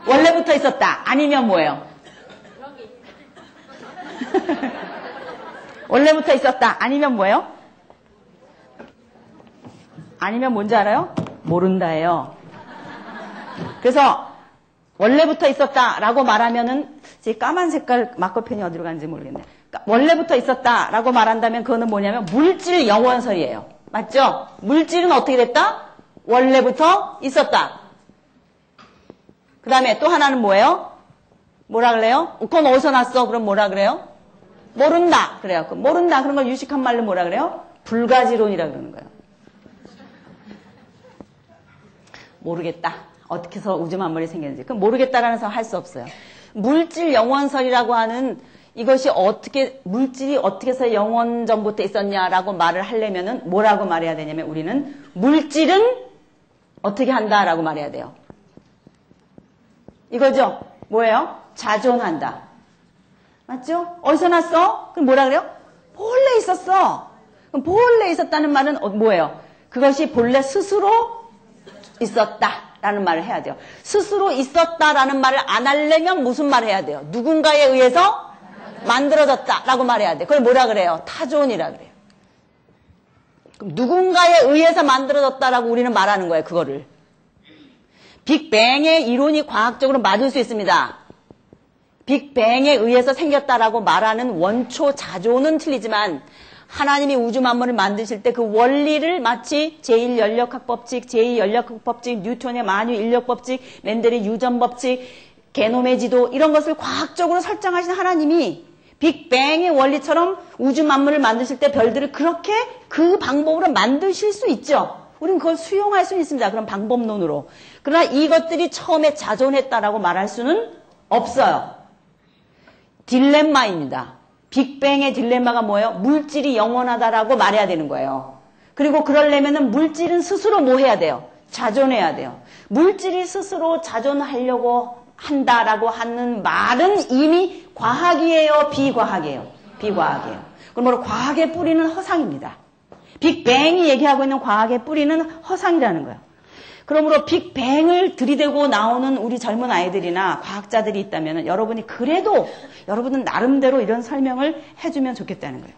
원래부터 있었다. 아니면 뭐예요? 원래부터 있었다. 아니면 뭐예요? 아니면 뭔지 알아요? 모른다예요. 그래서 원래부터 있었다라고 말하면은 제 까만 색깔 마커펜이 어디로 갔는지 모르겠네. 원래부터 있었다라고 말한다면 그거는 뭐냐면 물질 영원설이에요. 맞죠? 물질은 어떻게 됐다? 원래부터 있었다. 그 다음에 또 하나는 뭐예요? 뭐라 그래요? 그건 어디서 났어? 그럼 뭐라 그래요? 모른다. 그래요. 모른다. 그런 걸 유식한 말로 뭐라 그래요? 불가지론이라 그러는 거예요. 모르겠다. 어떻게 해서 우주 만물이 생겼는지. 그럼 모르겠다라는 서 할 수 없어요. 물질 영원설이라고 하는 이것이 어떻게, 물질이 어떻게 해서 영원 전부터 있었냐라고 말을 하려면은 뭐라고 말해야 되냐면 우리는 물질은 어떻게 한다라고 말해야 돼요. 이거죠? 뭐예요? 자존한다. 맞죠? 어디서 났어? 그럼 뭐라 그래요? 본래 있었어. 그럼 본래 있었다는 말은 뭐예요? 그것이 본래 스스로 있었다라는 말을 해야 돼요. 스스로 있었다라는 말을 안 하려면 무슨 말을 해야 돼요? 누군가에 의해서 만들어졌다라고 말해야 돼요. 그걸 뭐라 그래요? 타존이라 그래요. 그럼 누군가에 의해서 만들어졌다라고 우리는 말하는 거예요. 그거를. 빅뱅의 이론이 과학적으로 맞을 수 있습니다. 빅뱅에 의해서 생겼다라고 말하는 원초 자존은 틀리지만 하나님이 우주 만물을 만드실 때 그 원리를 마치 제1연력학 법칙, 제2연력학 법칙, 뉴턴의 만유 인력 법칙, 맨델의 유전 법칙, 게놈의 지도 이런 것을 과학적으로 설정하신 하나님이 빅뱅의 원리처럼 우주 만물을 만드실 때 별들을 그렇게 그 방법으로 만드실 수 있죠. 우리는 그걸 수용할 수 있습니다. 그런 방법론으로. 그러나 이것들이 처음에 자존했다라고 말할 수는 없어요. 딜레마입니다. 빅뱅의 딜레마가 뭐예요? 물질이 영원하다라고 말해야 되는 거예요. 그리고 그러려면은 물질은 스스로 뭐 해야 돼요? 자존해야 돼요. 물질이 스스로 자존하려고 한다라고 하는 말은 이미 과학이에요? 비과학이에요? 비과학이에요. 그러므로 과학의 뿌리는 허상입니다. 빅뱅이 얘기하고 있는 과학의 뿌리는 허상이라는 거예요. 그러므로 빅뱅을 들이대고 나오는 우리 젊은 아이들이나 과학자들이 있다면 여러분이 그래도 여러분은 나름대로 이런 설명을 해주면 좋겠다는 거예요.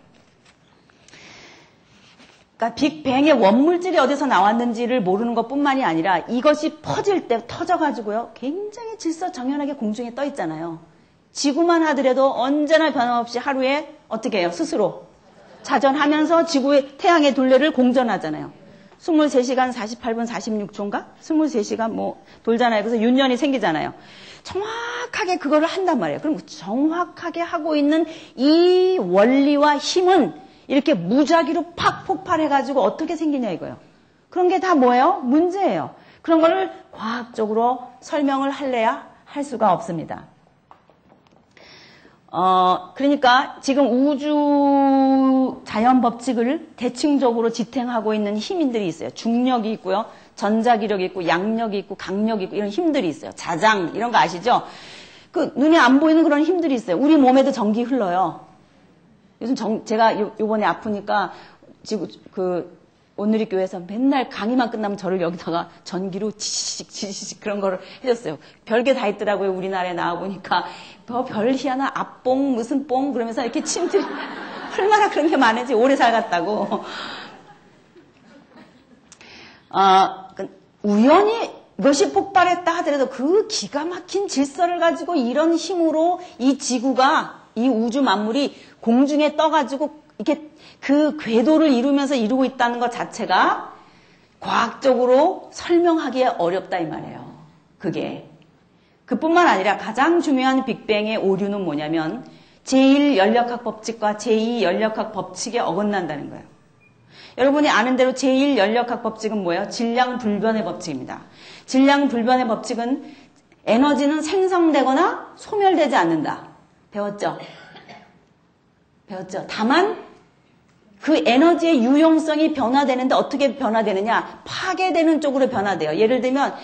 그러니까 빅뱅의 원물질이 어디서 나왔는지를 모르는 것뿐만이 아니라 이것이 퍼질 때 터져가지고요. 굉장히 질서정연하게 공중에 떠 있잖아요. 지구만 하더라도 언제나 변함없이 하루에 어떻게 해요? 스스로 자전하면서 지구의 태양의 둘레를 공전하잖아요. 23시간 48분 46초인가? 23시간 뭐 돌잖아요. 그래서 윤년이 생기잖아요. 정확하게 그거를 한단 말이에요. 그럼 정확하게 하고 있는 이 원리와 힘은 이렇게 무작위로 팍 폭발해가지고 어떻게 생기냐 이거예요. 그런 게 다 뭐예요? 문제예요. 그런 거를 과학적으로 설명을 할래야 할 수가 없습니다. 그러니까 지금 우주 자연 법칙을 대칭적으로 지탱하고 있는 힘들이 있어요. 중력이 있고요. 전자기력이 있고, 양력이 있고, 강력이 있고, 이런 힘들이 있어요. 자장, 이런 거 아시죠? 그, 눈에 안 보이는 그런 힘들이 있어요. 우리 몸에도 전기 흘러요. 요즘 제가 요번에 아프니까, 지금 오늘의 교회에서 맨날 강의만 끝나면 저를 여기다가 전기로 지시직 그런 거를 해줬어요. 별게 다 있더라고요. 우리나라에 나와보니까. 별 희한한 앞봉 무슨 뽕 그러면서 이렇게 침들이 얼마나 그런 게 많은지 오래 살았다고. 우연히 이것이 폭발했다 하더라도 그 기가 막힌 질서를 가지고 이런 힘으로 이 지구가, 이 우주 만물이 공중에 떠가지고 이렇게 그 궤도를 이루고 있다는 것 자체가 과학적으로 설명하기 어렵다 이 말이에요. 그게. 그뿐만 아니라 가장 중요한 빅뱅의 오류는 뭐냐면 제1연력학 법칙과 제2연력학 법칙에 어긋난다는 거예요. 여러분이 아는 대로 제1연력학 법칙은 뭐예요? 질량불변의 법칙입니다. 질량불변의 법칙은 에너지는 생성되거나 소멸되지 않는다. 배웠죠? 다만 그 에너지의 유용성이 변화되는데 어떻게 변화되느냐? 파괴되는 쪽으로 변화돼요. 예를 들면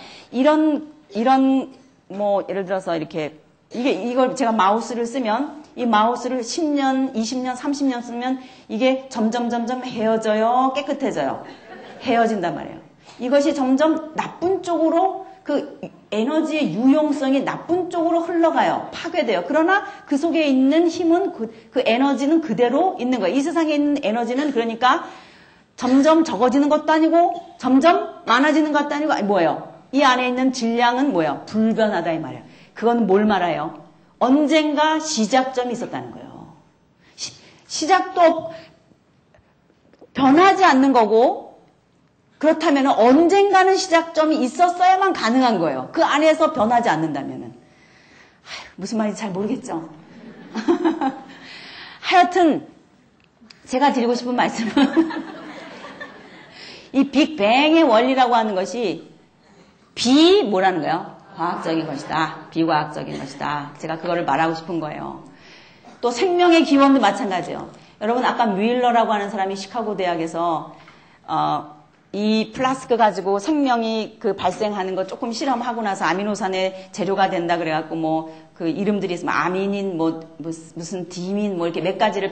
예를 들어서 이렇게 이걸 제가 마우스를 쓰면 이 마우스를 10년, 20년, 30년 쓰면 이게 점점 헤어져요, 깨끗해져요. 헤어진단 말이에요. 이것이 점점 나쁜 쪽으로 그 에너지의 유용성이 나쁜 쪽으로 흘러가요. 파괴돼요. 그러나 그 속에 있는 힘은 그 에너지는 그대로 있는 거예요. 이 세상에 있는 에너지는 그러니까 점점 적어지는 것도 아니고 점점 많아지는 것도 아니고 뭐예요? 이 안에 있는 질량은 뭐예요? 불변하다 이 말이에요. 그건 뭘 말해요? 언젠가 시작점이 있었다는 거예요. 시작도 변하지 않는 거고 그렇다면 언젠가는 시작점이 있었어야만 가능한 거예요. 그 안에서 변하지 않는다면. 무슨 말인지 잘 모르겠죠? 하여튼 제가 드리고 싶은 말씀은 이 빅뱅의 원리라고 하는 것이 뭐라는 거예요? 과학적인 것이다. 비과학적인 것이다. 제가 그거를 말하고 싶은 거예요. 또 생명의 기원도 마찬가지예요. 여러분 아까 뮬러라고 하는 사람이 시카고 대학에서 이 플라스크 가지고 생명이 발생하는 거 조금 실험하고 나서 아미노산의 재료가 된다 그래갖고 그 이름들이 있으면 아미닌 무슨 디민 이렇게 몇 가지를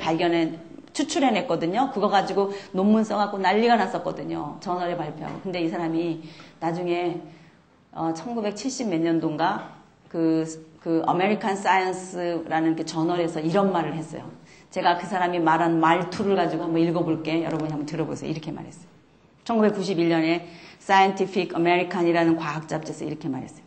추출해냈거든요. 그거 가지고 논문 써갖고 난리가 났었거든요. 저널에 발표하고. 근데 이 사람이 나중에 1970 몇 년도인가 그 아메리칸 사이언스라는 그 저널에서 이런 말을 했어요. 제가 그 사람이 말한 말투를 가지고 한번 읽어볼게. 여러분이 한번 들어보세요. 이렇게 말했어요. 1991년에 Scientific American이라는 과학 잡지에서 이렇게 말했어요.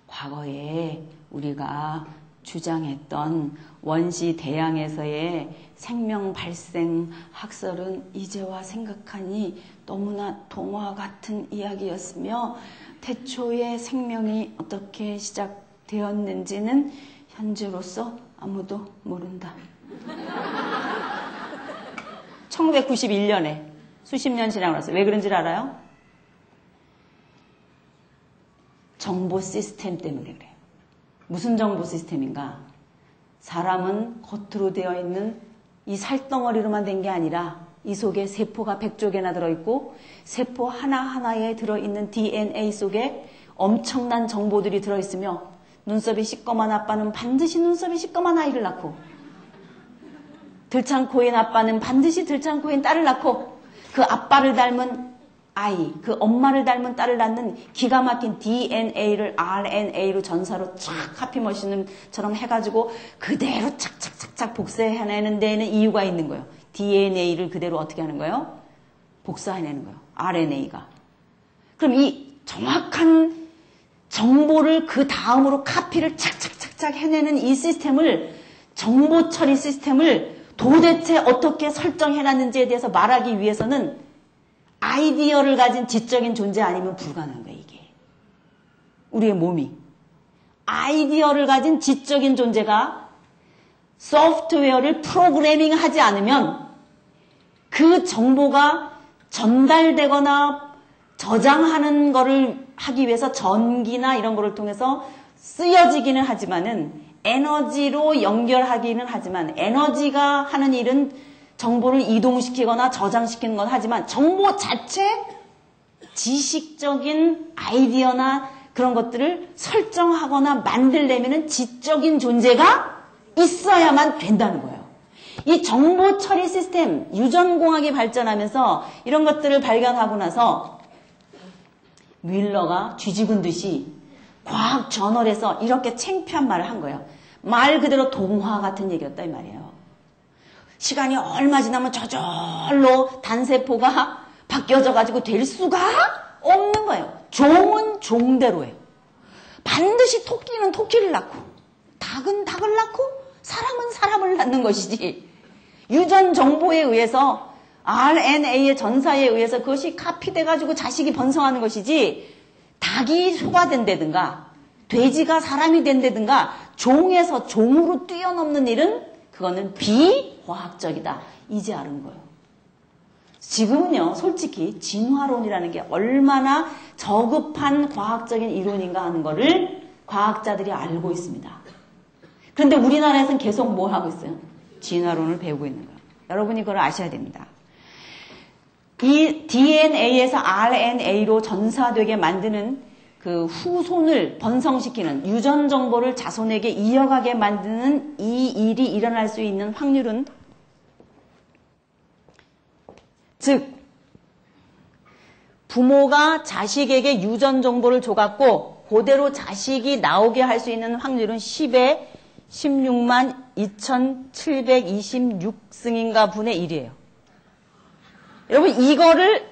과거에 우리가 주장했던 원시 대양에서의 생명 발생 학설은 이제와 생각하니 너무나 동화 같은 이야기였으며 태초의 생명이 어떻게 시작되었는지는 현재로서 아무도 모른다. 1991년에 수십 년 지나고 나서 왜 그런지 알아요? 정보 시스템 때문에 그래요. 무슨 정보 시스템인가? 사람은 겉으로 되어 있는 이 살덩어리로만 된 게 아니라 이 속에 세포가 100조 개나 들어있고 세포 하나하나에 들어있는 DNA 속에 엄청난 정보들이 들어있으며 눈썹이 시꺼먼 아빠는 반드시 눈썹이 시꺼먼 아이를 낳고 들창코인 아빠는 반드시 들창코인 딸을 낳고 그 아빠를 닮은 아이, 그 엄마를 닮은 딸을 낳는 기가 막힌 DNA를 RNA로 전사로 쫙 카피머신처럼 해가지고 그대로 착착착착 복사해내는 데에는 이유가 있는 거예요. DNA를 그대로 어떻게 하는 거예요? 복사해내는 거예요. RNA가. 그럼 이 정확한 정보를 그 다음으로 카피를 착착착착 해내는 이 시스템을, 정보 처리 시스템을 도대체 어떻게 설정해놨는지에 대해서 말하기 위해서는 아이디어를 가진 지적인 존재 아니면 불가능한 거예요, 이게. 우리의 몸이. 아이디어를 가진 지적인 존재가 소프트웨어를 프로그래밍 하지 않으면 그 정보가 전달되거나 저장하는 거를 하기 위해서 전기나 이런 거를 통해서 쓰여지기는 하지만은 에너지로 연결하기는 하지만 에너지가 하는 일은 정보를 이동시키거나 저장시키는 건 하지만 정보 자체 지식적인 아이디어나 그런 것들을 설정하거나 만들려면은 지적인 존재가 있어야만 된다는 거예요. 이 정보 처리 시스템, 유전공학이 발전하면서 이런 것들을 발견하고 나서 뮬러가 쥐죽은 듯이 과학 저널에서 이렇게 창피한 말을 한 거예요. 말 그대로 동화 같은 얘기였다 이 말이에요. 시간이 얼마 지나면 저절로 단세포가 바뀌어져 가지고 될 수가 없는 거예요. 종은 종대로 해요. 반드시 토끼는 토끼를 낳고 닭은 닭을 낳고 사람은 사람을 낳는 것이지, 유전 정보에 의해서 RNA의 전사에 의해서 그것이 카피돼 가지고 자식이 번성하는 것이지, 닭이 소가 된다든가 돼지가 사람이 된다든가 종에서 종으로 뛰어넘는 일은 그거는 비과학적이다. 이제 아는 거예요. 지금은요, 솔직히 진화론이라는 게 얼마나 저급한 과학적인 이론인가 하는 거를 과학자들이 알고 있습니다. 그런데 우리나라에서는 계속 뭐 하고 있어요? 진화론을 배우고 있는 거예요. 여러분이 그걸 아셔야 됩니다. 이 DNA에서 RNA로 전사되게 만드는 그 후손을 번성시키는 유전 정보를 자손에게 이어가게 만드는 이 일이 일어날 수 있는 확률은, 즉 부모가 자식에게 유전 정보를 줘갖고 그대로 자식이 나오게 할 수 있는 확률은 10에 16만 2726승인가 분의 1이에요. 여러분 이거를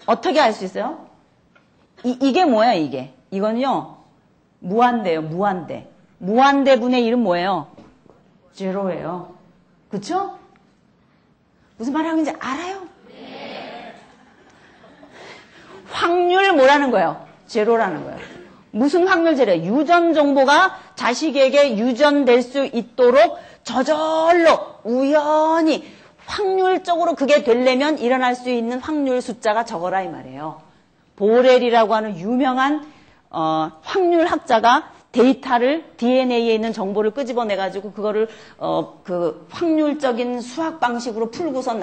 어떻게 알 수 있어요? 이게 뭐야 이게? 이건요 무한대예요. 무한대. 무한대분의 1은 뭐예요? 제로예요. 그쵸? 무슨 말 하는지 알아요? 네. 확률 뭐라는 거예요? 제로라는 거예요. 무슨 확률 제로예요? 유전 정보가 자식에게 유전될 수 있도록 저절로 우연히 확률적으로 그게 되려면 일어날 수 있는 확률 숫자가 저거라 이 말이에요. 보렐이라고 하는 유명한 확률학자가 데이터를 DNA에 있는 정보를 끄집어내가지고 그거를 그 확률적인 수학 방식으로 풀고서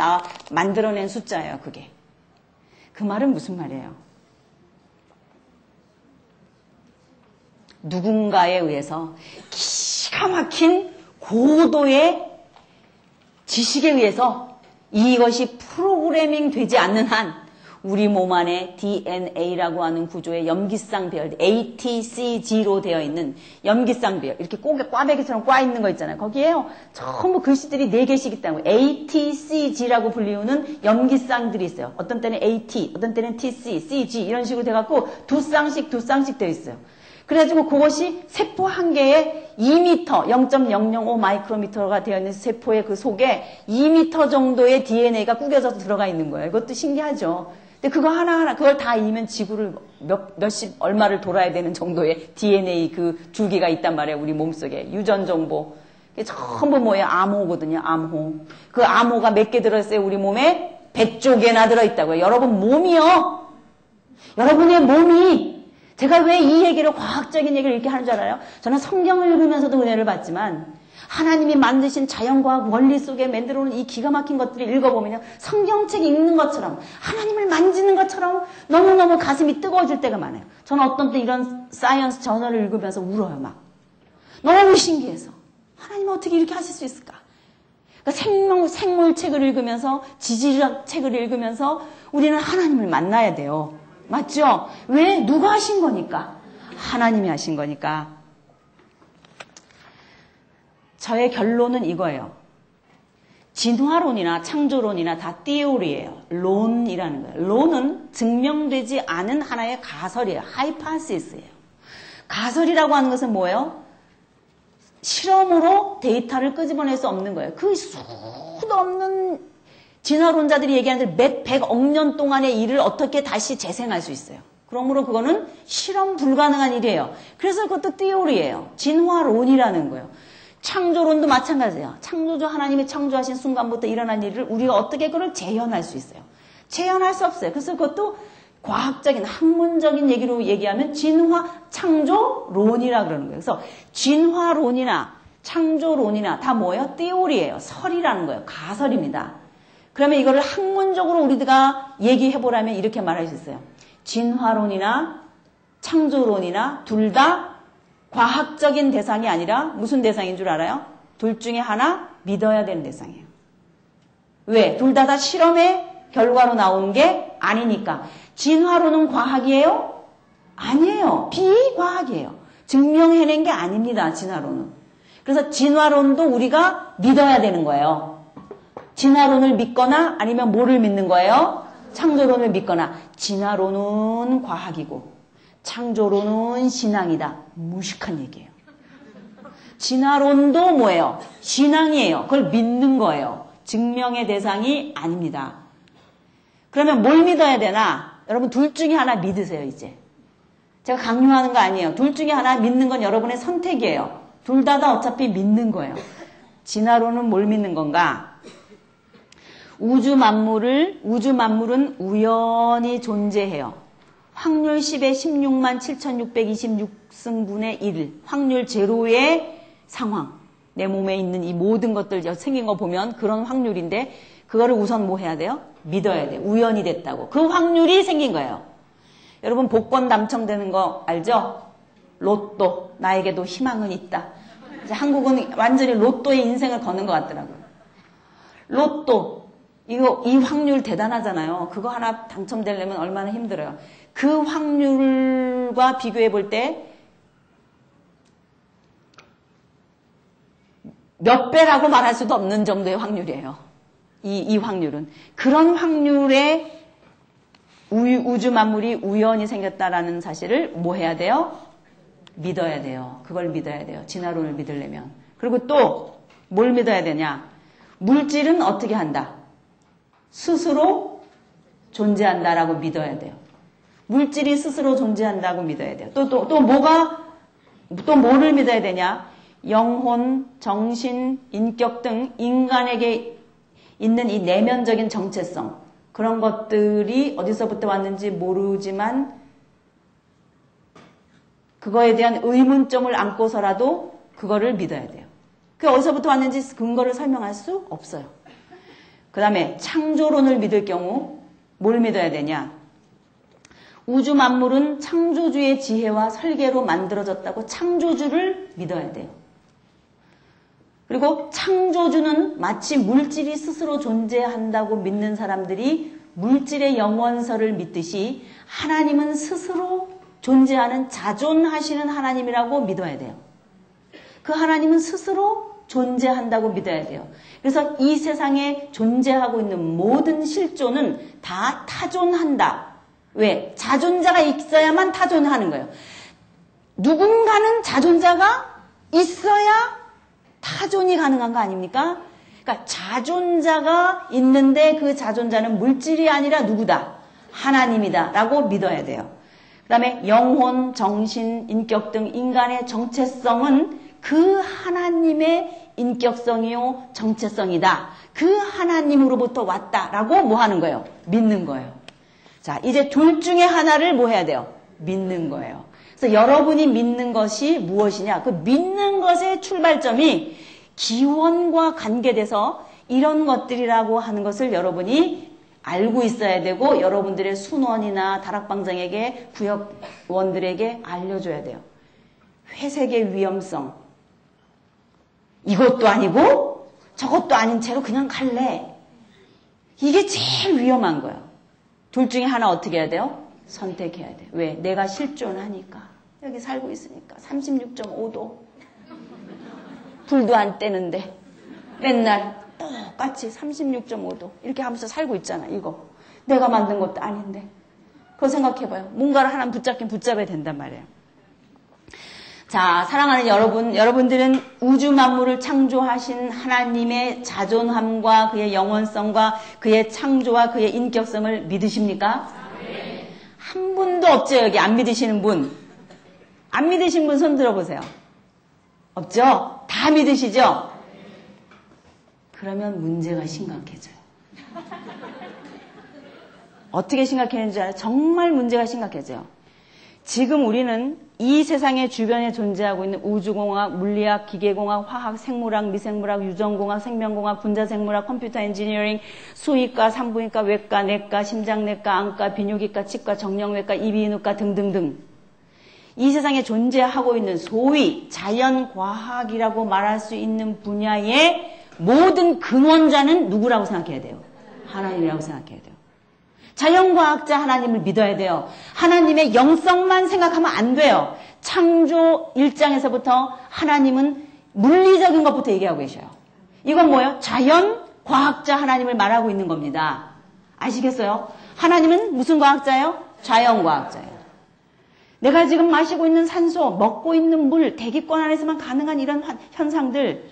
만들어낸 숫자예요. 그게. 그 말은 무슨 말이에요? 누군가에 의해서 기가 막힌 고도의 지식에 의해서 이것이 프로그래밍 되지 않는 한 우리 몸 안에 DNA라고 하는 구조의 염기쌍 배열, ATCG로 되어 있는 염기쌍 배열, 이렇게 꽈배기처럼 꽈 있는 거 있잖아요. 거기에요, 전부 글씨들이 4개씩 있다고. ATCG라고 불리우는 염기쌍들이 있어요. 어떤 때는 AT, 어떤 때는 TC, CG 이런 식으로 돼갖고 두 쌍씩 되어 있어요. 그래가지고 그것이 세포 한 개에 2m, 0.005 마이크로미터가 되어 있는 세포의 그 속에 2m 정도의 DNA가 구겨져서 들어가 있는 거예요. 이것도 신기하죠. 근데 그거 하나하나, 그걸 다 이면 지구를 몇십, 얼마를 돌아야 되는 정도의 DNA 그 줄기가 있단 말이에요. 우리 몸속에. 유전 정보. 전부 뭐예요? 암호거든요. 암호. 그 암호가 몇 개 들어있어요? 우리 몸에 100조 개나 들어있다고요. 여러분 몸이요. 여러분의 몸이, 제가 왜 이 얘기를, 과학적인 얘기를 이렇게 하는 줄 알아요? 저는 성경을 읽으면서도 은혜를 받지만 하나님이 만드신 자연과학 원리 속에 만들어놓은 이 기가 막힌 것들을 읽어보면요, 성경책 읽는 것처럼, 하나님을 만지는 것처럼 너무너무 가슴이 뜨거워질 때가 많아요. 저는 어떤 때 이런 사이언스 저널을 읽으면서 울어요. 막 너무 신기해서 하나님은 어떻게 이렇게 하실 수 있을까? 그러니까 생물책을 읽으면서, 지질학 책을 읽으면서 우리는 하나님을 만나야 돼요. 맞죠? 왜? 누가 하신 거니까? 하나님이 하신 거니까. 저의 결론은 이거예요. 진화론이나 창조론이나 다 띠오리예요. 론이라는 거예요. 론은 증명되지 않은 하나의 가설이에요. 하이파시스예요. 가설이라고 하는 것은 뭐예요? 실험으로 데이터를 끄집어낼 수 없는 거예요. 그 수도 없는 진화론자들이 얘기하는 몇 백억 년 동안의 일을 어떻게 다시 재생할 수 있어요. 그러므로 그거는 실험 불가능한 일이에요. 그래서 그것도 띠오리예요. 진화론이라는 거예요. 창조론도 마찬가지예요. 창조주 하나님이 창조하신 순간부터 일어난 일을 우리가 어떻게 그걸 재현할 수 있어요. 재현할 수 없어요. 그래서 그것도 과학적인 학문적인 얘기로 얘기하면 창조론이라 그러는 거예요. 그래서 진화론이나 창조론이나 다 뭐예요? 띠오리예요. 설이라는 거예요. 가설입니다. 그러면 이거를 학문적으로 우리가 얘기해보라면 이렇게 말할 수 있어요. 진화론이나 창조론이나 둘 다 과학적인 대상이 아니라 무슨 대상인 줄 알아요? 둘 중에 하나 믿어야 되는 대상이에요. 왜? 둘 다 실험의 결과로 나온 게 아니니까. 진화론은 과학이에요? 아니에요. 비과학이에요. 증명해낸 게 아닙니다. 진화론은. 그래서 진화론도 우리가 믿어야 되는 거예요. 진화론을 믿거나 아니면 뭐를 믿는 거예요? 창조론을 믿거나. 진화론은 과학이고 창조론은 신앙이다. 무식한 얘기예요. 진화론도 뭐예요? 신앙이에요. 그걸 믿는 거예요. 증명의 대상이 아닙니다. 그러면 뭘 믿어야 되나? 여러분 둘 중에 하나 믿으세요. 이제 제가 강요하는 거 아니에요. 둘 중에 하나 믿는 건 여러분의 선택이에요. 둘 다 어차피 믿는 거예요. 진화론은 뭘 믿는 건가? 우주 만물은 우연히 존재해요. 확률 10에 16만 7626승분의 1. 확률 제로의 상황. 내 몸에 있는 이 모든 것들 생긴 거 보면 그런 확률인데 그거를 우선 뭐 해야 돼요? 믿어야 돼요. 우연이 됐다고. 그 확률이 생긴 거예요. 여러분 복권 당첨되는 거 알죠? 로또. 나에게도 희망은 있다. 이제 한국은 완전히 로또의 인생을 거는 것 같더라고요. 로또. 이 확률 대단하잖아요. 그거 하나 당첨되려면 얼마나 힘들어요. 그 확률과 비교해 볼 때 몇 배라고 말할 수도 없는 정도의 확률이에요. 이 확률은. 그런 확률에 우주 만물이 우연히 생겼다라는 사실을 뭐 해야 돼요? 믿어야 돼요. 그걸 믿어야 돼요. 진화론을 믿으려면. 그리고 또 뭘 믿어야 되냐? 물질은 어떻게 한다? 스스로 존재한다라고 믿어야 돼요. 물질이 스스로 존재한다고 믿어야 돼요. 또 뭐를 믿어야 되냐? 영혼, 정신, 인격 등 인간에게 있는 이 내면적인 정체성. 그런 것들이 어디서부터 왔는지 모르지만 그거에 대한 의문점을 안고서라도 그거를 믿어야 돼요. 그게 어디서부터 왔는지 근거를 설명할 수 없어요. 그 다음에 창조론을 믿을 경우 뭘 믿어야 되냐? 우주 만물은 창조주의 지혜와 설계로 만들어졌다고 창조주를 믿어야 돼요. 그리고 창조주는 마치 물질이 스스로 존재한다고 믿는 사람들이 물질의 영원설을 믿듯이 하나님은 스스로 존재하는 자존하시는 하나님이라고 믿어야 돼요. 그 하나님은 스스로 존재한다고 믿어야 돼요. 그래서 이 세상에 존재하고 있는 모든 실존은 다 타존한다. 왜? 자존자가 있어야만 타존하는 거예요. 누군가는 자존자가 있어야 타존이 가능한 거 아닙니까? 그러니까 자존자가 있는데 그 자존자는 물질이 아니라 누구다? 하나님이다 라고 믿어야 돼요. 그 다음에 영혼, 정신, 인격 등 인간의 정체성은 그 하나님의 인격성이요 정체성이다. 그 하나님으로부터 왔다라고 뭐 하는 거예요? 믿는 거예요. 자, 이제 둘 중에 하나를 뭐 해야 돼요? 믿는 거예요. 그래서 여러분이 믿는 것이 무엇이냐? 그 믿는 것의 출발점이 기원과 관계돼서 이런 것들이라고 하는 것을 여러분이 알고 있어야 되고 여러분들의 순원이나 다락방장에게 구역원들에게 알려줘야 돼요. 회색의 위험성. 이것도 아니고 저것도 아닌 채로 그냥 갈래. 이게 제일 위험한 거예요. 둘 중에 하나 어떻게 해야 돼요? 선택해야 돼요. 왜? 내가 실존하니까. 여기 살고 있으니까. 36.5도. 불도 안 떼는데 맨날 똑같이 36.5도 이렇게 하면서 살고 있잖아. 이거 내가 만든 것도 아닌데. 그거 생각해봐요. 뭔가를 하나 붙잡아야 된단 말이에요. 자, 사랑하는 여러분들은 우주 만물을 창조하신 하나님의 자존함과 그의 영원성과 그의 창조와 그의 인격성을 믿으십니까? 네. 한 분도 없죠. 여기 안 믿으시는 분. 안 믿으신 분 손 들어보세요. 없죠? 다 믿으시죠? 그러면 문제가 심각해져요. 어떻게 심각해지는지 알아요? 정말 문제가 심각해져요. 지금 우리는 이 세상의 주변에 존재하고 있는 우주공학, 물리학, 기계공학, 화학, 생물학, 미생물학, 유전공학, 생명공학, 분자생물학, 컴퓨터 엔지니어링, 수의과, 산부인과, 외과, 내과, 심장내과, 안과, 비뇨기과, 치과, 정형외과, 이비인후과 등등등. 이 세상에 존재하고 있는 소위 자연과학이라고 말할 수 있는 분야의 모든 근원자는 누구라고 생각해야 돼요? 하나님이라고 생각해야 돼요. 자연과학자 하나님을 믿어야 돼요. 하나님의 영성만 생각하면 안 돼요. 창조 1장에서부터 하나님은 물리적인 것부터 얘기하고 계셔요. 이건 뭐예요? 자연과학자 하나님을 말하고 있는 겁니다. 아시겠어요? 하나님은 무슨 과학자예요? 자연과학자예요. 내가 지금 마시고 있는 산소, 먹고 있는 물, 대기권 안에서만 가능한 이런 현상들,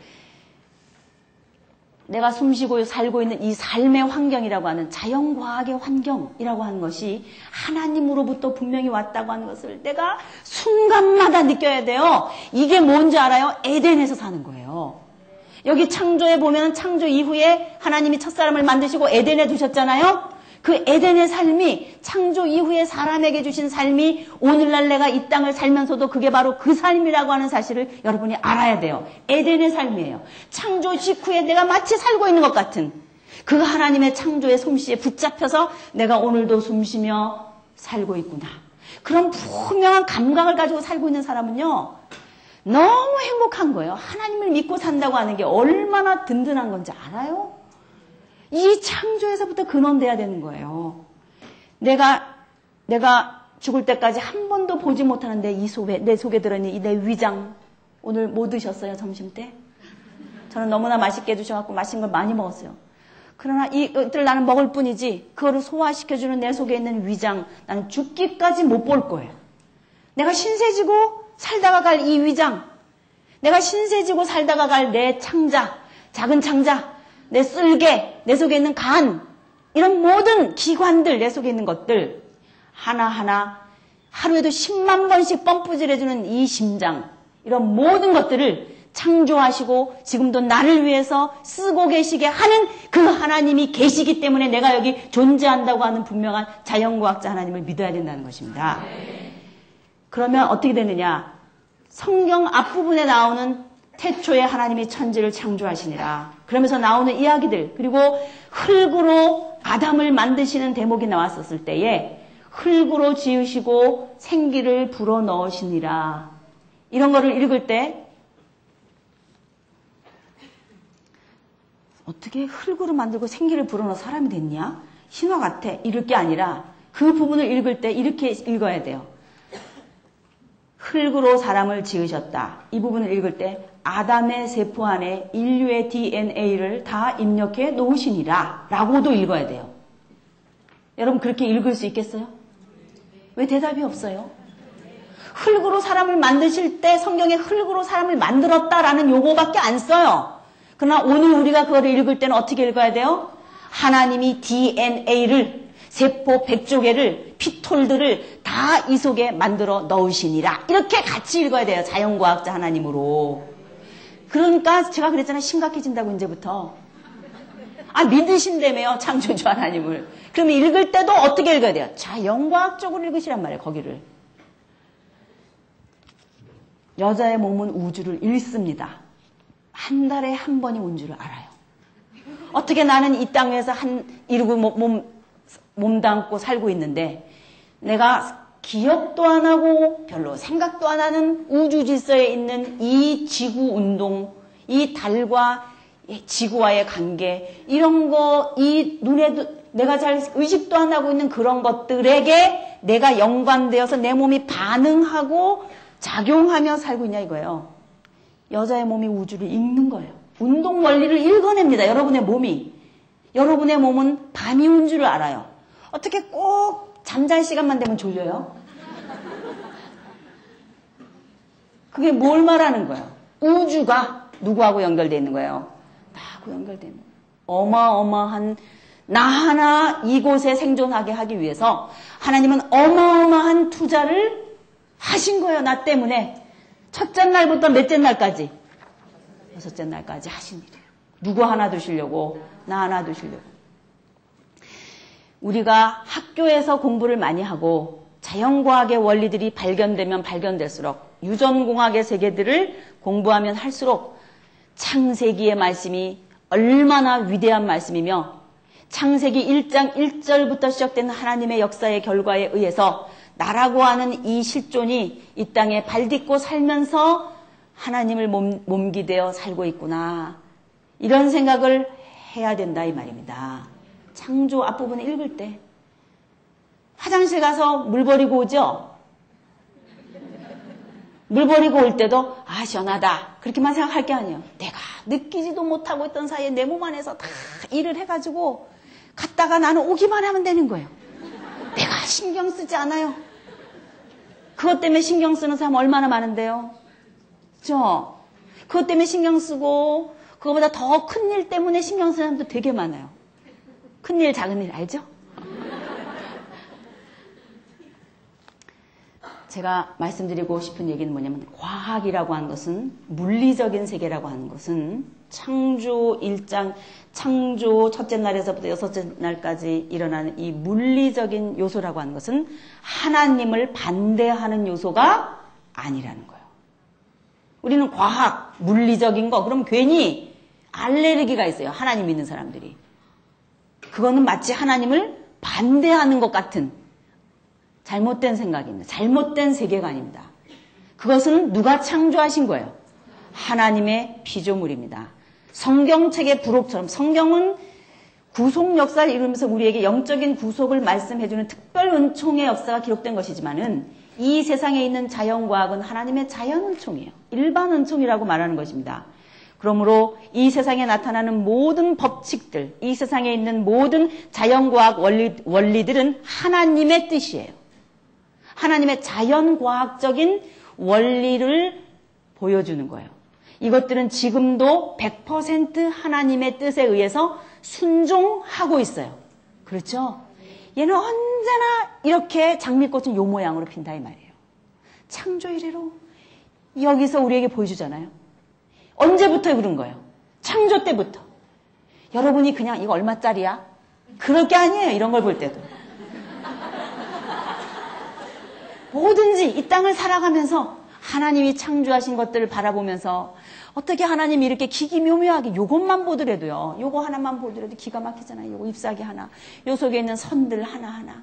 내가 숨쉬고 살고 있는 이 삶의 환경이라고 하는 자연과학의 환경이라고 하는 것이 하나님으로부터 분명히 왔다고 하는 것을 내가 순간마다 느껴야 돼요. 이게 뭔지 알아요? 에덴에서 사는 거예요. 여기 창조에 보면 창조 이후에 하나님이 첫사람을 만드시고 에덴에 두셨잖아요. 그 에덴의 삶이 창조 이후에 사람에게 주신 삶이 오늘날 내가 이 땅을 살면서도 그게 바로 그 삶이라고 하는 사실을 여러분이 알아야 돼요. 에덴의 삶이에요. 창조 직후에 내가 마치 살고 있는 것 같은 그 하나님의 창조의 솜씨에 붙잡혀서 내가 오늘도 숨쉬며 살고 있구나. 그런 분명한 감각을 가지고 살고 있는 사람은요. 너무 행복한 거예요. 하나님을 믿고 산다고 하는 게 얼마나 든든한 건지 알아요? 이 창조에서부터 근원돼야 되는 거예요. 내가 죽을 때까지 한 번도 보지 못하는 내 속에 들어있는 이 내 위장, 오늘 뭐 드셨어요, 점심 때? 저는 너무나 맛있게 해주셔갖고 맛있는 걸 많이 먹었어요. 그러나 이것들 나는 먹을 뿐이지, 그거를 소화시켜주는 내 속에 있는 위장, 나는 죽기까지 못 볼 거예요. 내가 신세지고 살다가 갈 이 위장, 내가 신세지고 살다가 갈 내 창자, 작은 창자, 내 쓸개, 내 속에 있는 간, 이런 모든 기관들, 내 속에 있는 것들 하나하나 하루에도 10만 번씩 펌프질해주는 이 심장, 이런 모든 것들을 창조하시고 지금도 나를 위해서 쓰고 계시게 하는 그 하나님이 계시기 때문에 내가 여기 존재한다고 하는 분명한 자연과학자 하나님을 믿어야 된다는 것입니다. 그러면 어떻게 되느냐? 성경 앞부분에 나오는 태초에 하나님이 천지를 창조하시니라. 그러면서 나오는 이야기들, 그리고 흙으로 아담을 만드시는 대목이 나왔었을 때에 흙으로 지으시고 생기를 불어넣으시니라. 이런 거를 읽을 때 어떻게 흙으로 만들고 생기를 불어넣어 사람이 됐냐? 신화 같아. 이럴 게 아니라 그 부분을 읽을 때 이렇게 읽어야 돼요. 흙으로 사람을 지으셨다. 이 부분을 읽을 때 아담의 세포 안에 인류의 DNA를 다 입력해 놓으시니라 라고도 읽어야 돼요. 여러분 그렇게 읽을 수 있겠어요? 왜 대답이 없어요? 흙으로 사람을 만드실 때 성경에 흙으로 사람을 만들었다라는 용어밖에 안 써요. 그러나 오늘 우리가 그거를 읽을 때는 어떻게 읽어야 돼요? 하나님이 DNA를, 세포 100조개를, 피톨들을 다 이 속에 만들어 넣으시니라. 이렇게 같이 읽어야 돼요. 자연과학자 하나님으로. 그러니까 제가 그랬잖아요. 심각해진다고 이제부터. 믿으신다며요. 창조주 하나님을. 그러면 읽을 때도 어떻게 읽어야 돼요? 자연과학적으로 읽으시란 말이에요. 거기를. 여자의 몸은 우주를 읽습니다. 한 달에 한 번이 온 줄을 알아요. 어떻게 나는 이 땅에서 이러고 몸담고 살고 있는데 내가 기억도 안 하고 별로 생각도 안 하는 우주 질서에 있는 이 지구 운동, 이 달과 지구와의 관계, 이런 거, 이 눈에도 내가 잘 의식도 안 하고 있는 그런 것들에게 내가 연관되어서 내 몸이 반응하고 작용하며 살고 있냐 이거예요. 여자의 몸이 우주를 읽는 거예요. 운동 원리를 읽어냅니다. 여러분의 몸이. 여러분의 몸은 밤이 온 줄을 알아요. 어떻게 꼭 잠잘 시간만 되면 졸려요? 그게 뭘 말하는 거예요? 우주가 누구하고 연결되어 있는 거예요? 나하고 연결되어 있는 거예요. 어마어마한 나 하나 이곳에 생존하게 하기 위해서 하나님은 어마어마한 투자를 하신 거예요. 나 때문에. 첫째 날부터 넷째 날까지, 여섯째 날까지 하신 일이에요. 누구 하나 두시려고, 나 하나 두시려고. 우리가 학교에서 공부를 많이 하고 자연과학의 원리들이 발견되면 발견될수록 유전공학의 세계들을 공부하면 할수록 창세기의 말씀이 얼마나 위대한 말씀이며 창세기 1장 1절부터 시작된 하나님의 역사의 결과에 의해서 나라고 하는 이 실존이 이 땅에 발딛고 살면서 하나님을 몸기되어 살고 있구나. 이런 생각을 해야 된다 이 말입니다. 창조 앞부분을 읽을 때 화장실 가서 물 버리고 오죠? 물 버리고 올 때도 아 시원하다 그렇게만 생각할 게 아니에요. 내가 느끼지도 못하고 있던 사이에 내 몸 안에서 다 일을 해가지고 갔다가 나는 오기만 하면 되는 거예요. 내가 신경 쓰지 않아요. 그것 때문에 신경 쓰는 사람 얼마나 많은데요. 그렇죠? 그것 때문에 신경 쓰고 그거보다 더 큰 일 때문에 신경 쓰는 사람도 되게 많아요. 큰 일 작은 일 알죠? 제가 말씀드리고 싶은 얘기는 뭐냐면 과학이라고 하는 것은 물리적인 세계라고 하는 것은 창조 1장 창조 첫째 날에서부터 여섯째 날까지 일어나는 이 물리적인 요소라고 하는 것은 하나님을 반대하는 요소가 아니라는 거예요. 우리는 과학, 물리적인 거 그러면 괜히 알레르기가 있어요. 하나님 믿는 사람들이. 그거는 마치 하나님을 반대하는 것 같은 잘못된 생각입니다. 잘못된 세계관입니다. 그것은 누가 창조하신 거예요? 하나님의 피조물입니다. 성경책의 부록처럼 성경은 구속 역사를 이루면서 우리에게 영적인 구속을 말씀해주는 특별 은총의 역사가 기록된 것이지만은 이 세상에 있는 자연과학은 하나님의 자연 은총이에요. 일반 은총이라고 말하는 것입니다. 그러므로 이 세상에 나타나는 모든 법칙들, 이 세상에 있는 모든 자연과학 원리들은 하나님의 뜻이에요. 하나님의 자연과학적인 원리를 보여주는 거예요. 이것들은 지금도 100% 하나님의 뜻에 의해서 순종하고 있어요. 그렇죠? 얘는 언제나 이렇게 장미꽃은 요 모양으로 핀다 이 말이에요. 창조 이래로 여기서 우리에게 보여주잖아요. 언제부터 그런 거예요? 창조 때부터. 여러분이 그냥 이거 얼마짜리야? 그럴 게 아니에요. 이런 걸 볼 때도. 뭐든지 이 땅을 살아가면서 하나님이 창조하신 것들을 바라보면서 어떻게 하나님이 이렇게 기기묘묘하게 요것만 보더라도요. 요거 하나만 보더라도 기가 막히잖아요. 요거 잎사귀 하나. 요 속에 있는 선들 하나하나.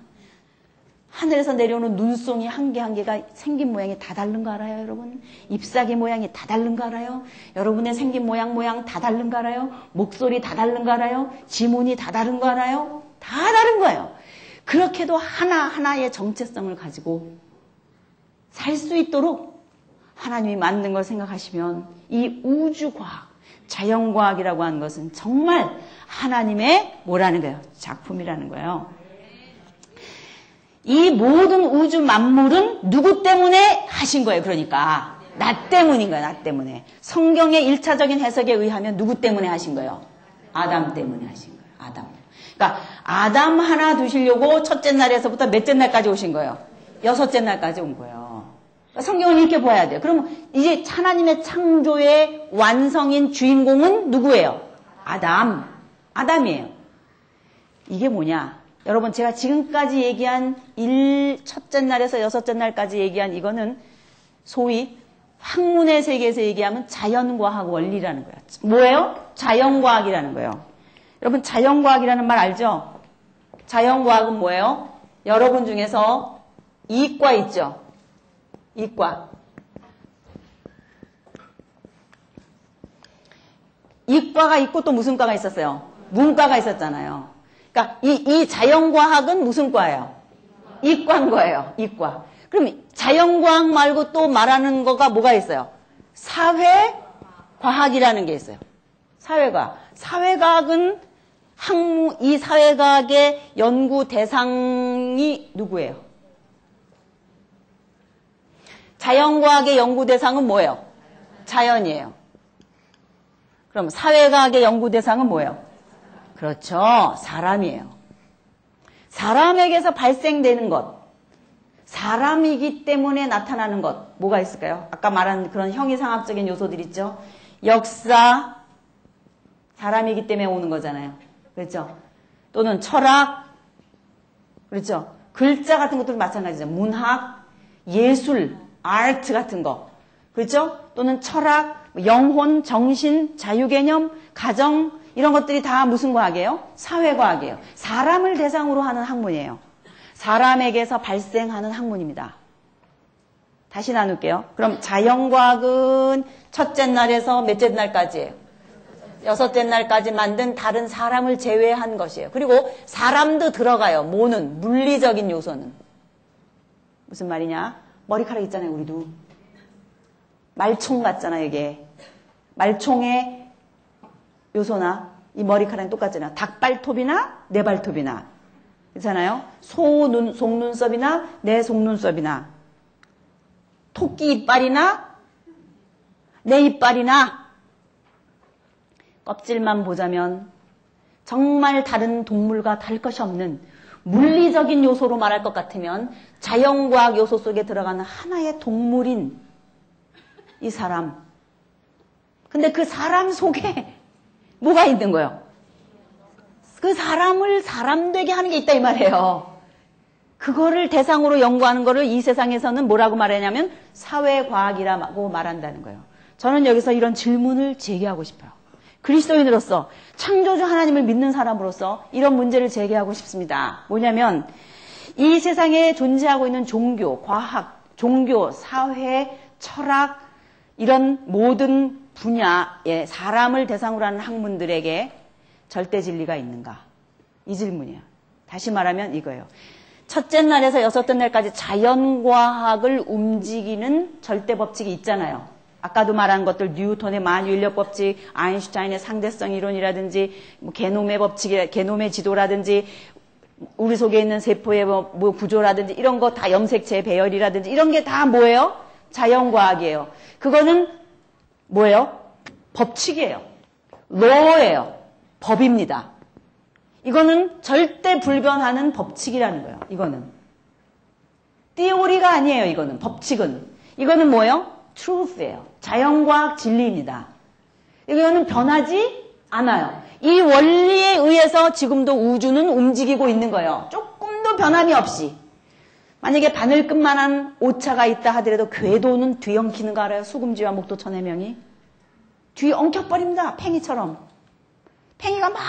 하늘에서 내려오는 눈송이 한 개 한 개가 생긴 모양이 다 다른 거 알아요, 여러분? 잎사귀 모양이 다 다른 거 알아요? 여러분의 생긴 모양 다 다른 거 알아요? 목소리 다 다른 거 알아요? 지문이 다 다른 거 알아요? 다 다른 거예요. 그렇게도 하나하나의 정체성을 가지고 살 수 있도록 하나님이 만든 걸 생각하시면 이 우주과학, 자연과학이라고 하는 것은 정말 하나님의 뭐라는 거예요? 작품이라는 거예요. 이 모든 우주 만물은 누구 때문에 하신 거예요? 그러니까 나 때문인 거예요. 나 때문에. 성경의 1차적인 해석에 의하면 누구 때문에 하신 거예요? 아담 때문에 하신 거예요. 아담. 그러니까 아담 하나 두시려고 첫째 날에서부터 몇째 날까지 오신 거예요? 여섯째 날까지 온 거예요. 성경을 이렇게 봐야 돼요. 그러면 이제 하나님의 창조의 완성인 주인공은 누구예요? 아담이에요. 이게 뭐냐? 여러분 제가 지금까지 얘기한 첫째 날에서 여섯째 날까지 얘기한 이거는 소위 학문의 세계에서 얘기하면 자연과학 원리라는 거예요. 뭐예요? 자연과학이라는 거예요. 여러분 자연과학이라는 말 알죠? 자연과학은 뭐예요? 여러분 중에서 이과 있죠? 이과가 있고 또 무슨 과가 있었어요? 문과가 있었잖아요. 그러니까 이 자연과학은 무슨 과예요? 이과인 거예요. 이과. 그럼 자연과학 말고 또 말하는 거가 뭐가 있어요? 사회과학이라는 게 있어요. 사회과학. 사회과학은 이 사회과학의 연구 대상이 누구예요? 자연과학의 연구 대상은 뭐예요? 자연이에요. 그럼 사회과학의 연구 대상은 뭐예요? 그렇죠. 사람이에요. 사람에게서 발생되는 것, 사람이기 때문에 나타나는 것, 뭐가 있을까요? 아까 말한 그런 형이상학적인 요소들 있죠? 역사, 사람이기 때문에 오는 거잖아요. 그렇죠? 또는 철학, 그렇죠? 글자 같은 것도 마찬가지죠. 문학, 예술, 아트 같은 거, 그렇죠? 또는 철학, 영혼, 정신, 자유개념, 가정, 이런 것들이 다 무슨 과학이에요? 사회과학이에요. 사람을 대상으로 하는 학문이에요. 사람에게서 발생하는 학문입니다. 다시 나눌게요. 그럼 자연과학은 첫째 날에서 몇째 날까지예요? 여섯째 날까지 만든 다른 사람을 제외한 것이에요. 그리고 사람도 들어가요. 뭐는? 물리적인 요소는. 무슨 말이냐? 머리카락 있잖아요, 우리도. 말총 같잖아, 이게. 말총의 요소나 이 머리카락이 똑같잖아. 닭발톱이나 내 발톱이나. 그렇잖아요? 속눈썹이나 내 속눈썹이나. 토끼 이빨이나 내 이빨이나. 껍질만 보자면 정말 다른 동물과 다를 것이 없는 물리적인 요소로 말할 것 같으면 자연과학 요소 속에 들어가는 하나의 동물인 이 사람. 근데 그 사람 속에 뭐가 있는 거예요? 그 사람을 사람 되게 하는 게 있다 이 말이에요. 그거를 대상으로 연구하는 거를 이 세상에서는 뭐라고 말하냐면 사회과학이라고 말한다는 거예요. 저는 여기서 이런 질문을 제기하고 싶어요. 그리스도인으로서 창조주 하나님을 믿는 사람으로서 이런 문제를 제기하고 싶습니다. 뭐냐면 이 세상에 존재하고 있는 종교, 과학, 종교, 사회, 철학 이런 모든 분야의 사람을 대상으로 하는 학문들에게 절대 진리가 있는가? 이 질문이에요. 다시 말하면 이거예요. 첫째 날에서 여섯째 날까지 자연과학을 움직이는 절대 법칙이 있잖아요. 아까도 말한 것들 뉴턴의 만유인력 법칙, 아인슈타인의 상대성 이론이라든지 뭐 게놈의 법칙, 게놈의 지도라든지 우리 속에 있는 세포의 뭐 구조라든지 이런 거 다 염색체 배열이라든지 이런 게 다 뭐예요? 자연과학이에요. 그거는 뭐예요? 법칙이에요. law예요. 법입니다. 이거는 절대 불변하는 법칙이라는 거예요. 이거는. 띠오리가 아니에요. 이거는. 법칙은. 이거는 뭐예요? truth예요. 자연과학 진리입니다. 이거는 변하지 않아요. 이 원리에 의해서 지금도 우주는 움직이고 있는 거예요. 조금도 변함이 없이. 만약에 바늘끝만한 오차가 있다 하더라도 궤도는 뒤엉키는 거 알아요? 수금지와 목도 천해명이. 뒤 엉켜버립니다. 팽이처럼. 팽이가 막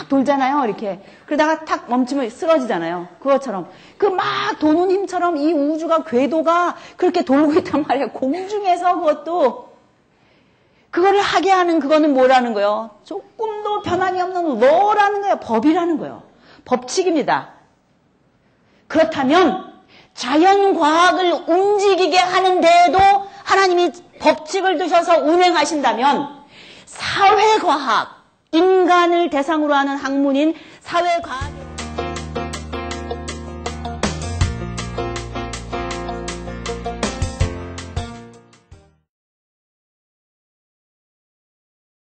돌잖아요. 이렇게. 그러다가 탁 멈추면 쓰러지잖아요. 그것처럼. 그 막 도는 힘처럼 이 우주가 궤도가 그렇게 돌고 있단 말이에요. 공중에서 그것도. 그거를 하게 하는 그거는 뭐라는 거예요? 조금도 변함이 없는 law라는 거예요. 법이라는 거예요. 법칙입니다. 그렇다면 자연과학을 움직이게 하는데도 하나님이 법칙을 두셔서 운행하신다면 사회과학, 인간을 대상으로 하는 학문인 사회과학